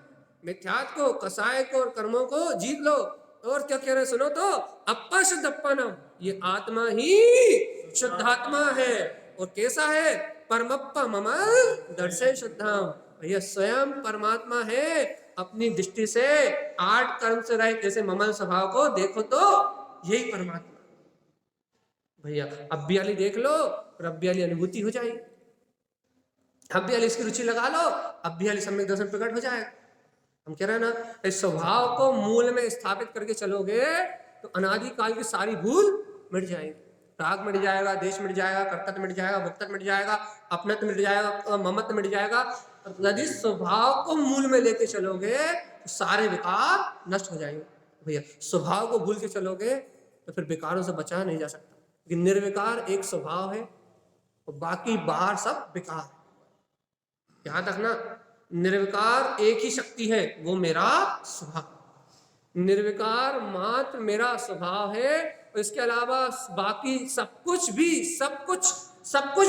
मिथ्यात को, कसाय को और कर्मों को जीत लो। और क्या कह रहे सुनो तो, अपा शुद्ध अपनम, ये आत्मा ही शुद्धात्मा है। और कैसा है? परमप्पा ममल दर्शे शुद्धम, भैया स्वयं परमात्मा है। अपनी दृष्टि से 8 कर्म से रहित ऐसे ममल स्वभाव को देखो तो यही परमात्मा भैया। अब भी वाली देख लो और अब भी वाली अनुभूति हो जाएगी। अब भी वाली इसकी रुचि लगा लो, अब भी वाली सम्यक दर्शन प्रकट हो जाएगा। हम कह रहे हैं ना, इस स्वभाव को मूल में स्थापित करके चलोगे तो अनादि काल की सारी भूल मिट जाएगी। राग मिट जाएगा, देश मिट जाएगा, कर्तव्य मिट जाएगा, भक्तत्व मिट जाएगा, अपनत्व मिट जाएगा, ममत्व मिट जाएगा। यदि स्वभाव को मूल में लेके चलोगे तो सारे विकार नष्ट हो जाएंगे भैया। स्वभाव को भूल के चलोगे तो फिर विकारों से बचा नहीं जा सकता। लेकिन निर्विकार एक स्वभाव है और बाकी बाहर सब विकार है। याद रखना, निर्विकार एक ही शक्ति है, वो मेरा स्वभाव। निर्विकार मात्र मेरा स्वभाव है और इसके अलावा बाकी सब कुछ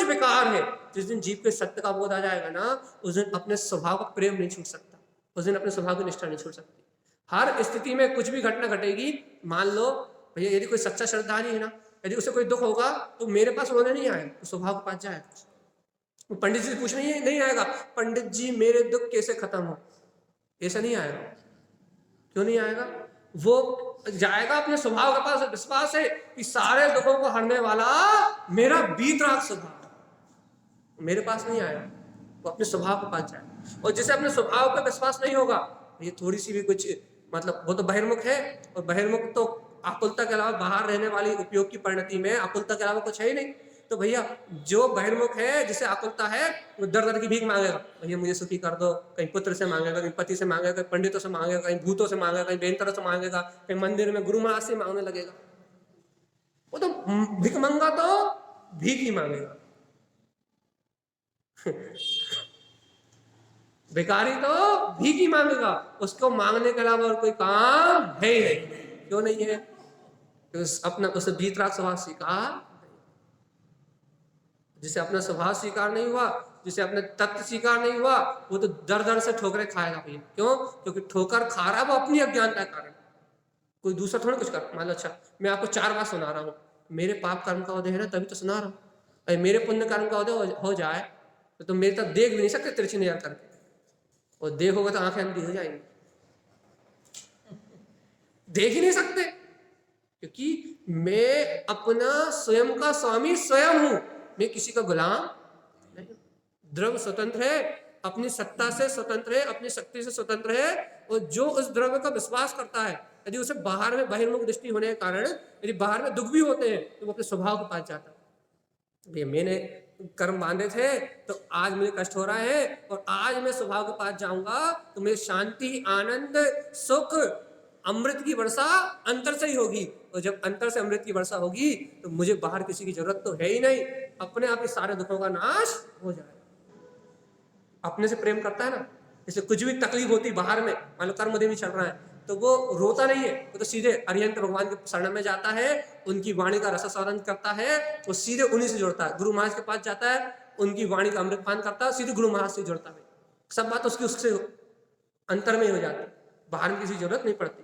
विकार है। जिस दिन जीव के सत्य का बोध आ जाएगा ना, उस दिन अपने स्वभाव का प्रेम नहीं छूट सकता, उस दिन अपने स्वभाव की निष्ठा नहीं छूट सकती। हर स्थिति में कुछ भी घटना घटेगी, मान लो भैया यदि कोई सच्चा श्रद्धालु है ना, यदि उसे कोई दुख होगा तो मेरे पास रोने नहीं आएगा, तो स्वभाव के पास जाएगा। पंडित जी से पूछने नहीं आएगा, पंडित जी मेरे दुख कैसे खत्म हो, ऐसा नहीं आएगा। क्यों नहीं आएगा? वो जाएगा अपने स्वभाव के पास, विश्वास है कि सारे दुखों को हरने वाला मेरा वीतराग स्वभाव, मेरे पास नहीं आएगा। वो अपने स्वभाव के पास जाएगा। और जिसे अपने स्वभाव पर विश्वास नहीं होगा, ये थोड़ी सी भी कुछ मतलब वो तो बहिर्मुख है, और बहिर्मुख तो आकुलता के अलावा बाहर रहने वाली उपयोग की परिणति में आकुलता के अलावा कुछ है ही नहीं। तो भैया जो बहिर्मुख है, जिसे आकुलता है, वो दर दर की भीख मांगेगा, भैया मुझे सुखी कर दो। कहीं पुत्र से मांगेगा, कहीं पति से मांगेगा, कहीं पंडितों से मांगेगा, कहीं भूतों से मांगेगा, कहीं बेनतरों से मांगेगा, कहीं मंदिर में गुरु महाराज से मांगने लगेगा। वो तो भिख मंगा तो भीख ही मांगेगा। भिखारी तो भीख ही मांगेगा, उसको मांगने के अलावा और कोई काम है ही नहीं। क्यों नहीं है? अपना उसे वीतराग स्वभाव स्वीकार, जिसे अपना स्वभाव स्वीकार नहीं हुआ, जिसे अपने तत्व स्वीकार नहीं हुआ, वो तो दर दर से ठोकरें खाएगा भैया। क्यों? क्योंकि ठोकर खा रहा है वो अपनी अज्ञानता के कारण, कोई दूसरा थोड़ा कुछ कर। मान लो अच्छा मैं आपको 4 बात सुना रहा हूँ, मेरे पाप कर्म का उदय है ना तभी तो सुना रहा हूँ। अरे मेरे पुण्य कर्म का उदय हो जाए तो तुम मेरी तरफ देख भी नहीं सकते तिरछी नजर करके, और देखोगे तो आंखें अंधी हो जाएंगी, देख ही नहीं सकते। क्योंकि मैं अपना स्वयं का स्वामी स्वयं हूं, मैं किसी का गुलाम नहीं। द्रव्य स्वतंत्र है, अपनी सत्ता से स्वतंत्र है, अपनी शक्ति से स्वतंत्र है, और जो उस द्रव्य का विश्वास करता है, यदि उसे बाहर में बहिर्मुख दृष्टि होने के कारण यदि बाहर में दुख भी होते हैं तो वो अपने स्वभाव के पास जाता है। भैया मैंने कर्म बांधे थे तो आज मुझे कष्ट हो रहा है, और आज मैं स्वभाव के पास जाऊंगा तो मुझे शांति, आनंद, सुख, अमृत की वर्षा अंतर से ही होगी, और जब अंतर से अमृत की वर्षा होगी तो मुझे बाहर किसी की जरूरत तो है ही नहीं, अपने आप ही सारे दुखों का नाश हो जाएगा। अपने से प्रेम करता है ना, इसलिए कुछ भी तकलीफ होती बाहर में, मान लो कर्मदेवी चल रहा है तो वो रोता नहीं है, वो तो सीधे अरिहंत भगवान के शरण में जाता है, उनकी वाणी का रसास्वादन करता है, वो सीधे उन्हीं से जुड़ता है। गुरु महाराज के पास जाता है, उनकी वाणी का अमृत पान करता है, सीधे गुरु महाराज से जुड़ता है। सब बात उससे अंतर में हो जाती, बाहर में किसी जरूरत नहीं पड़ती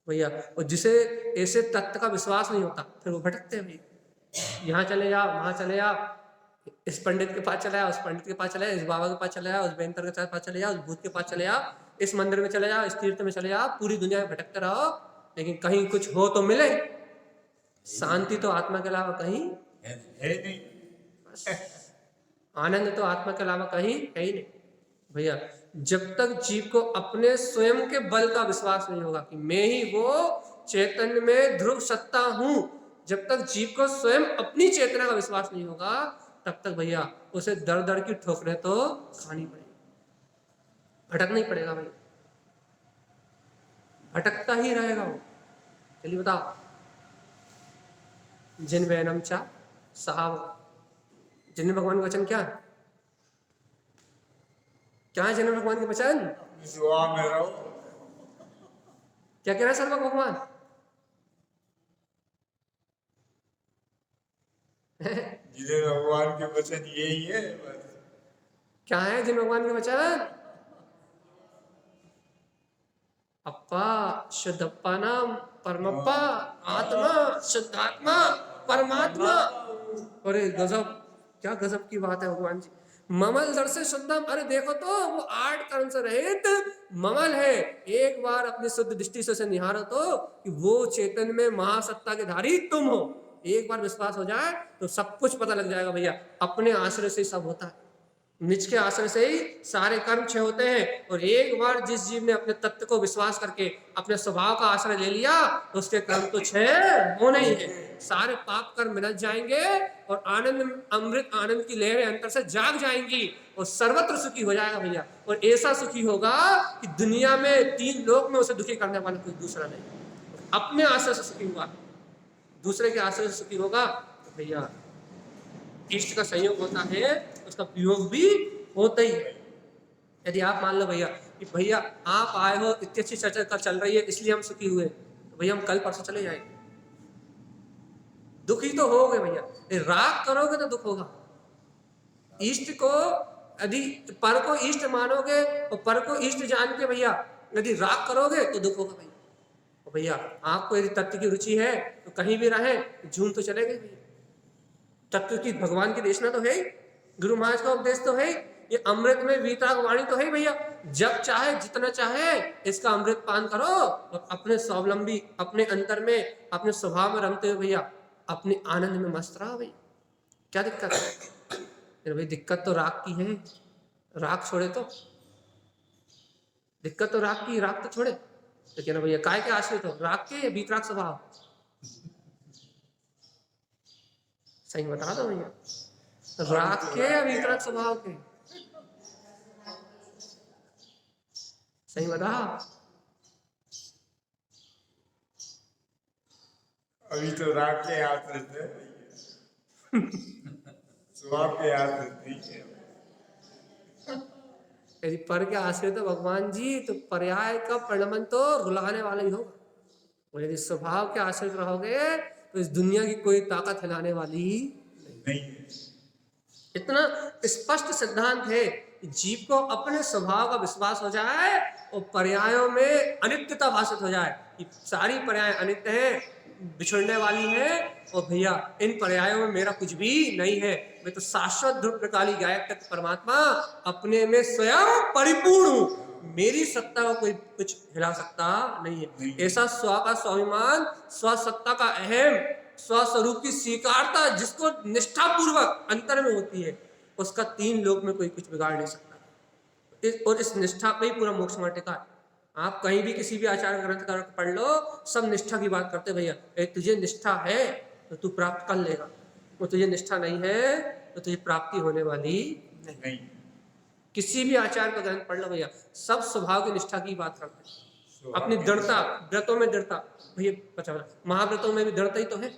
भैया। और जिसे ऐसे तत्व का विश्वास नहीं होता फिर वो भटकते हैं भैया, यहाँ चले जाओ, वहां चले जाओ, इस पंडित के पास चले जाओ, उस पंडित के पास चले जाओ, इस बाबा के पास चले जाओ, उस बेंतर के पास चले जाओ, उस भूत के पास चले जाओ, इस मंदिर में चले जाओ, इस तीर्थ में चले जाओ, पूरी दुनिया में भटकते रहो, लेकिन कहीं कुछ हो तो मिले। शांति तो आत्मा के अलावा कहीं है नहीं। आनंद तो आत्मा के अलावा कहीं है ही नहीं भैया। जब तक जीव को अपने स्वयं के बल का विश्वास नहीं होगा कि मैं ही वो चैतन्य में ध्रुव सत्ता हूं, जब तक जीव को स्वयं अपनी चेतना का विश्वास नहीं होगा तब तक भैया उसे दर दर की ठोकरें तो खानी पड़ेगी, भटकना ही पड़ेगा भैया, भटकता ही रहेगा वो। चलिए बताओ, जिन वैनम चा साहब, जिन भगवान का वचन क्या है? क्या है जिन भगवान के वचन? दुआ में रहो। क्या कह रहे हैं सर्व भगवान? जिन्हें भगवान के वचन यही है बस। क्या है जिन भगवान के वचन? अप्पा शुद्धप्पा नाम परमप्पा आत्मा शुद्धात्मा परमात्मा। अरे गजब, क्या गजब की बात है भगवान जी। ममल दर से शुद्धम, अरे देखो तो वो 8 कर्म से रहित ममल है। एक बार अपनी शुद्ध दृष्टि से निहारो तो कि वो चेतन में महासत्ता के धारी तुम हो। एक बार विश्वास हो जाए तो सब कुछ पता लग जाएगा भैया। अपने आश्रय से सब होता है, निज के आश्रय से ही सारे कर्म क्षय होते हैं। और एक बार जिस जीव ने अपने तत्व को विश्वास करके अपने स्वभाव का आश्रय ले लिया तो उसके कर्म तो क्षय होने ही है, सारे पाप कर्म मिट जाएंगे और आनंद, अमृत आनंद की लहरें अंतर से जाग जाएंगी और सर्वत्र सुखी हो जाएगा भैया। और ऐसा सुखी होगा कि दुनिया में 3 लोक में उसे दुखी करने वाला कोई दूसरा नहीं। अपने आश्रय से सुखी हुआ, दूसरे के आश्रय से सुखी होगा तो भैया इष्ट का संयोग होता है, उसका वियोग भी होता ही है। यदि आप मान लो भैया कि भैया आप आए हो, इतनी अच्छी चर्चा कर चल रही है इसलिए हम सुखी हुए, तो भैया हम कल परसों चले जाएंगे, दुखी तो होगे भैया। राग करोगे तो दुख होगा। इष्ट को यदि पर को इष्ट मानोगे और पर को इष्ट जान के भैया यदि राग करोगे तो दुख होगा भैया। और भैया आपको यदि तत्व की रुचि है तो कहीं भी रहे झूम तो चलेगा भैया। तत्व की भगवान की देशना तो है, गुरु महाराज का उपदेश तो है, ये अमृत में वीतराग वाणी तो है भैया। जब चाहे जितना चाहे इसका अमृत पान करो और अपने स्वावलंबी, अपने अंतर में, अपने स्वभाव में रमते हुए भैया अपने आनंद में मस्त रहो भैया। क्या दिक्कत है भाई? दिक्कत तो राग की है, राग छोड़े तो दिक्कत तो राग की, राग तो छोड़े तो क्या ना भैया काय के आश्रित हो, राग के वीतराग स्वभाव? सही बता दो भैया, राग के या वीतराग स्वभाव के? सही बता। अभी तो राग के आश्रित है, स्वभाव के आश्रित नहीं है। यदि पर के आश्रित तो भगवान जी तो पर्याय का परिणमन तो रुलाने वाला ही होगा। और यदि स्वभाव के आश्रित रहोगे तो इस दुनिया की कोई ताकत हिलाने वाली नहीं है। इतना स्पष्ट सिद्धांत है कि जीव को अपने स्वभाव का विश्वास हो जाए और पर्यायों में अनित्यता भाषित हो जाए कि सारी पर्याय अनित्य हैं, बिछड़ने वाली हैं और भैया इन पर्यायों में मेरा कुछ भी नहीं है, मैं तो शाश्वत ध्रुव प्रकाली गायक तक परमात्मा अपने में स्वयं परिपूर्ण हूँ, मेरी सत्ता को कोई कुछ हिला सकता नहीं है। ऐसा स्व का स्वाभिमान, स्वसत्ता का अहम, स्वस्वरूप की स्वीकारता जिसको निष्ठापूर्वक अंतर में होती है उसका 3 लोक में कोई कुछ बिगाड़ नहीं सकता। और इस निष्ठा पे ही पूरा मोक्ष में टिका है। आप कहीं भी किसी भी आचार्य ग्रंथ का पढ़ लो, सब निष्ठा की बात करते भैया। तुझे निष्ठा है तो तू प्राप्त कर लेगा, और तुझे निष्ठा नहीं है तो तुझे प्राप्ति होने वाली नहीं। किसी भी आचार्य का ग्रंथ पढ़ लो भैया, सब स्वभाव की निष्ठा की बात करते हैं। अपनी दृढ़ता, व्रतों में दृढ़ता भैया, पता महाव्रतों में भी दृढ़ता ही तो है,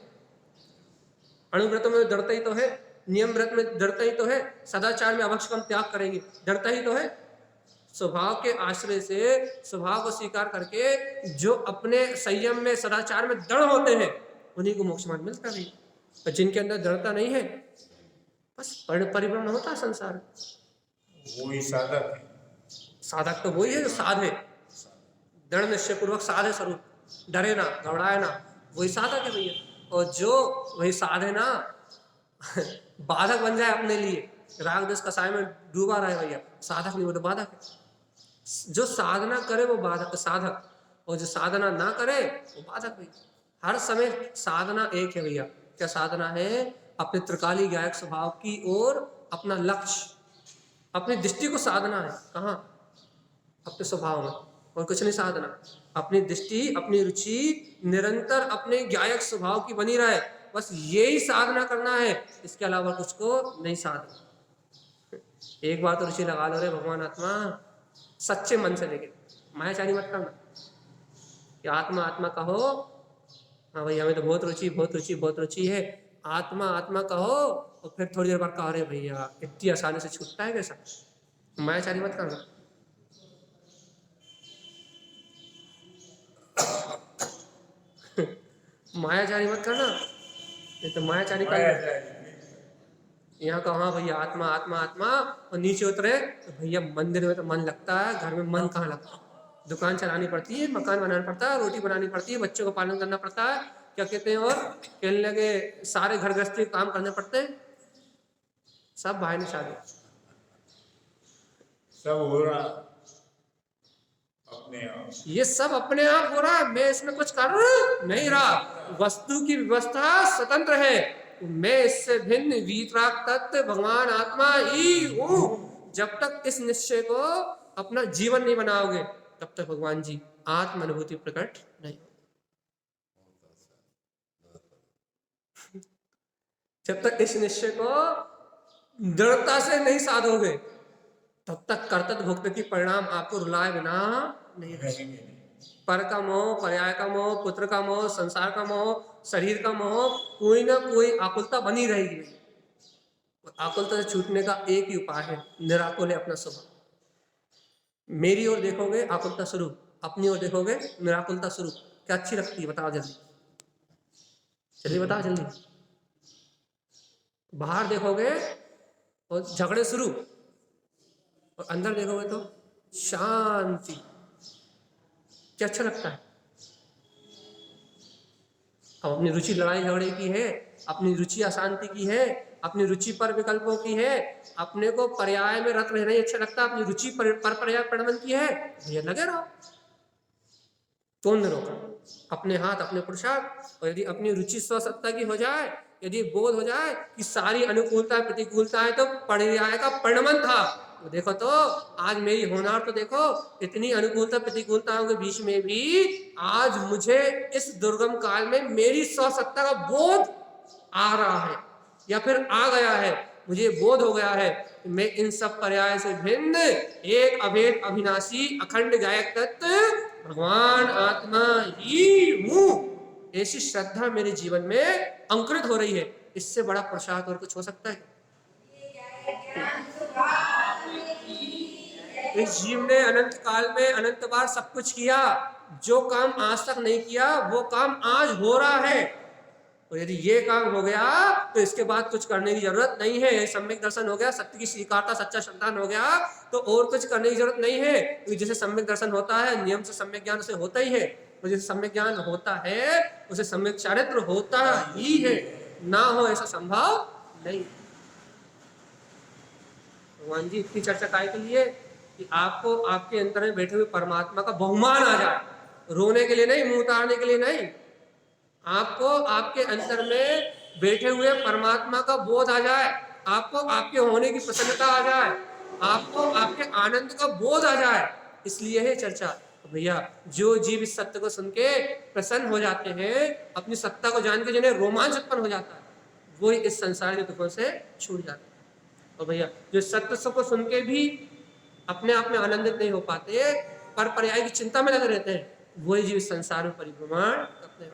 अणुव्रतों में दृढ़ता ही तो है, नियम व्रत में दृढ़ता ही तो है, सदाचार में अभक्ष का हम त्याग करेंगे, दृढ़ता ही तो है। स्वभाव के आश्रय से, स्वभाव को स्वीकार करके जो अपने संयम में, सदाचार में दृढ़ होते हैं, उन्हीं को मोक्ष मार्ग मिलता है। और जिनके अंदर दृढ़ता नहीं है, बस परिभ्रमण होता है संसार। वही साधक है। साधक तो वही है जो साधे, दृढ़ निश्चय पूर्वक साधे स्वरूप, डरे ना, घबराए ना, वही साधक है भैया। और जो वही साधे ना बाधक बन जाए अपने लिए, राग देश कसाय में डूबा रहे भैया, साधक नहीं, वो तो बाधक है। जो साधना करे वो बाधक साधक, और जो साधना ना करे वो बाधक भैया। हर समय साधना एक है भैया। क्या साधना है? अपने त्रिकाली गायक स्वभाव की ओर अपना लक्ष्य, अपनी दृष्टि को साधना है। कहाँ? अपने स्वभाव में, और कुछ नहीं साधना। अपनी दृष्टि, अपनी रुचि निरंतर अपने गायक स्वभाव की बनी रहे, बस यही साधना करना है, इसके अलावा कुछ को नहीं साधना। एक बार तो रुचि लगा लो रे भगवान आत्मा, सच्चे मन से, लेके मायाचारी मत करना कि आत्मा आत्मा कहो। हाँ भाई, हमें तो बहुत रुचि, बहुत रुचि, बहुत रुचि है, आत्मा आत्मा कहो, और फिर थोड़ी देर बाद कहो रे भैया इतनी आसानी से छूटता है कैसा? मायाचारी मत करना। मायाचारी मत करना, ये तो मायाचारी का यहाँ कहा भैया आत्मा आत्मा आत्मा, और नीचे उतरे तो भैया मंदिर में तो मन लगता है, घर में मन कहाँ लगता है? दुकान चलानी पड़ती है, मकान बनाना पड़ता है, रोटी बनानी पड़ती है, बच्चों को पालन करना पड़ता है, क्या कहते हैं, और खेलने के सारे घर गृहस्थी काम करने पड़ते हैं, सब भाई ने शादी, सब हो रहा अपने आप। ये सब अपने आप हो रहा है, मैं इसमें कुछ कर नहीं रहा। वस्तु की व्यवस्था स्वतंत्र है, मैं इससे भिन्न वीतराग तत्व भगवान आत्मा ही हूं। जब तक इस निश्चय को अपना जीवन नहीं बनाओगे, तब तक भगवान जी आत्म अनुभूति प्रकट नहीं। जब तक इस निश्चय को दृढ़ता से नहीं साधोगे, तब तक कर्तव्य भुगत की परिणाम आपको रुलाए बिना नहीं रहेंगे। पर का मोह, पर्याय का मोह, पुत्र का मोह, संसार का मोह, शरीर का मोह, कोई ना कोई आकुलता बनी रहेगी। आकुलता से छूटने का एक ही उपाय है, निराकुल है अपना स्वभाव। मेरी ओर देखोगे आकुलता स्वरूप, अपनी ओर देखोगे निराकुलता स्वरूप। क्या अच्छी लगती है बताओ जल्दी, जल्दी बताओ जल्दी। बाहर देखोगे और झगड़े शुरू, और अंदर देखोगे तो शांति। क्या अच्छा लगता है? अब अपनी रुचि लड़ाई झगड़े की है, अपनी रुचि अशांति की है, अपनी रुचि पर विकल्पों की है, अपने को पर्याय में रत रहना ही अच्छा लगता है, अपनी रुचि पर पर्याय परिणमन की है, भैया लगे रहो। कौन ने रोका? अपने हाथ, अपने पुरुषार्थ। और यदि अपनी रुचि स्वसत्ता की हो जाए, यदि बोध हो जाए कि सारी अनुकूलता प्रतिकूलताएं तो पर्याय का परिणमन था, तो देखो तो आज मेरी होनार तो देखो, इतनी अनुकूलता प्रतिकूलताओं के बीच में भी आज मुझे इस दुर्गम काल में मेरी स्वसत्ता का बोध आ रहा है, या फिर आ गया है। मुझे बोध हो गया है कि मैं इन सब पर्याय से भिन्न एक अभेद अविनाशी अखंड गायक तत्व भगवान आत्मा ही हूं। ऐसी श्रद्धा मेरे जीवन में अंकुरित हो रही है। इससे बड़ा प्रसाद और कुछ हो सकता है? इस जीव ने अनंत काल में अनंत बार सब कुछ किया, जो काम आज तक नहीं किया वो काम आज हो रहा है। और यदि ये काम हो गया तो इसके बाद कुछ करने की जरूरत नहीं है। सम्यक दर्शन हो गया, सत्य की स्वीकारता, सच्चा संतान हो गया, तो और कुछ करने की जरूरत नहीं है। तो जैसे सम्यक दर्शन होता है, नियम से सम्यक ज्ञान उसे होता ही है, और जैसे सम्यक ज्ञान होता है उसे सम्यक चारित्र होता ही है। ना हो ऐसा संभव नहीं। भगवान जी इतनी चर्चा काय के लिए कि आपको आपके अंतर में बैठे हुए परमात्मा का बहुमान आ जाए, रोने के लिए नहीं, मुंह उतारने के लिए नहीं। आपको आपके अंतर में बैठे हुए परमात्मा का बोध आ जाए आपको आपके होने की प्रसन्नता आ जाए, आपको आपके आनंद का बोध आ जाए, इसलिए है चर्चा। तो भैया जो जीव इस सत्य को सुन के प्रसन्न हो जाते हैं, अपनी सत्ता को जान के जिन्हें रोमांच उत्पन्न हो जाता है, वो इस संसार के दुखों से छूट जाते हैं। तो भैया जो सत्य को सुन के भी अपने आप में आनंदित नहीं हो पाते, पर पर्याय की चिंता में लगे रहते हैं, वही जीव इस संसार में परिभ्रमण करते हैं।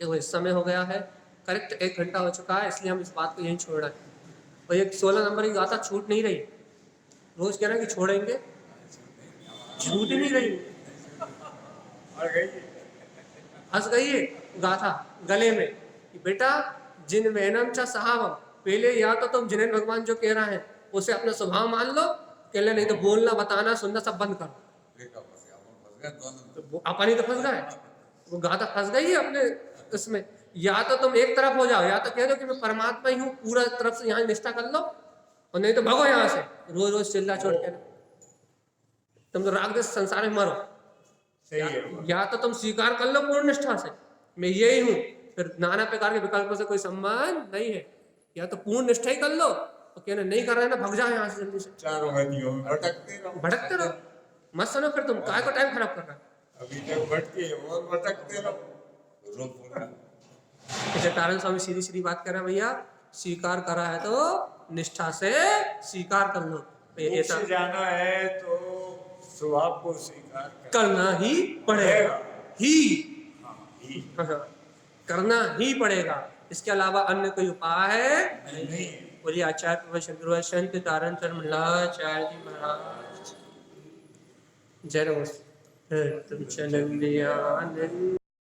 देखो इस समय हो गया है, करेक्ट 1 घंटा हो चुका है, इसलिए हम इस बात को यहीं छोड़ रहे हैं। और ये 16 नंबर की गाथा छूट नहीं रही, रोज कह रहे हैं कि छोड़ेंगे, छूट ही नहीं रही। और गई हंस गई है गाथा गले में कि बेटा जिन वैनम चा साहब, पहले या तो तुम जिनेन भगवान जो कह रहा है उसे अपना स्वभाव मान लो, कह ले नहीं तो बोलना बताना सुनना सब बंद करो। देखा फंस गया, हम फंस गए दोनों। तो वो अपन ही तो फंस गए, वो गाथा फंस गई है अपने उसमें। या तो तुम एक तरफ हो जाओ, या तो कह दो कि मैं परमात्मा ही हूँ, पूरा तरफ से यहाँ निष्ठा कर लो, और नहीं तो भगो यहाँ से, रोज रोज चिल्ला चोट के तुम तो राग देश संसार में मरो। सही है। या तो तुम स्वीकार कर लो पूर्ण निष्ठा से मैं यही हूँ, फिर नाना प्रकार के विकल्पों से कोई संबंध नहीं है, या तो पूर्ण निष्ठा ही कर लो, और कहना नहीं कर रहे ना भग जाओ यहाँ से जल्दी से, चारों नदियों में भटकते रहो, मत सुनो फिर तुम काय को टाइम खराब कर रहा है। अभी तक भटके और भटकते रहो। रोज बोल रहा है। इसे कारण स्वामी सीधी सीधी बात कर रहे हैं भैया, स्वीकार करा है तो निष्ठा से स्वीकार कर लो। ऐसा से जाना है तो स्वभाव को स्वीकार करना ही पड़ेगा ही, ही। करना ही पड़ेगा, इसके अलावा अन्य कोई उपाय है नहीं। बोलिए आचार्य प्रवचन संत तारण चरण जी महाराज जय नमस्ते। तुम चलन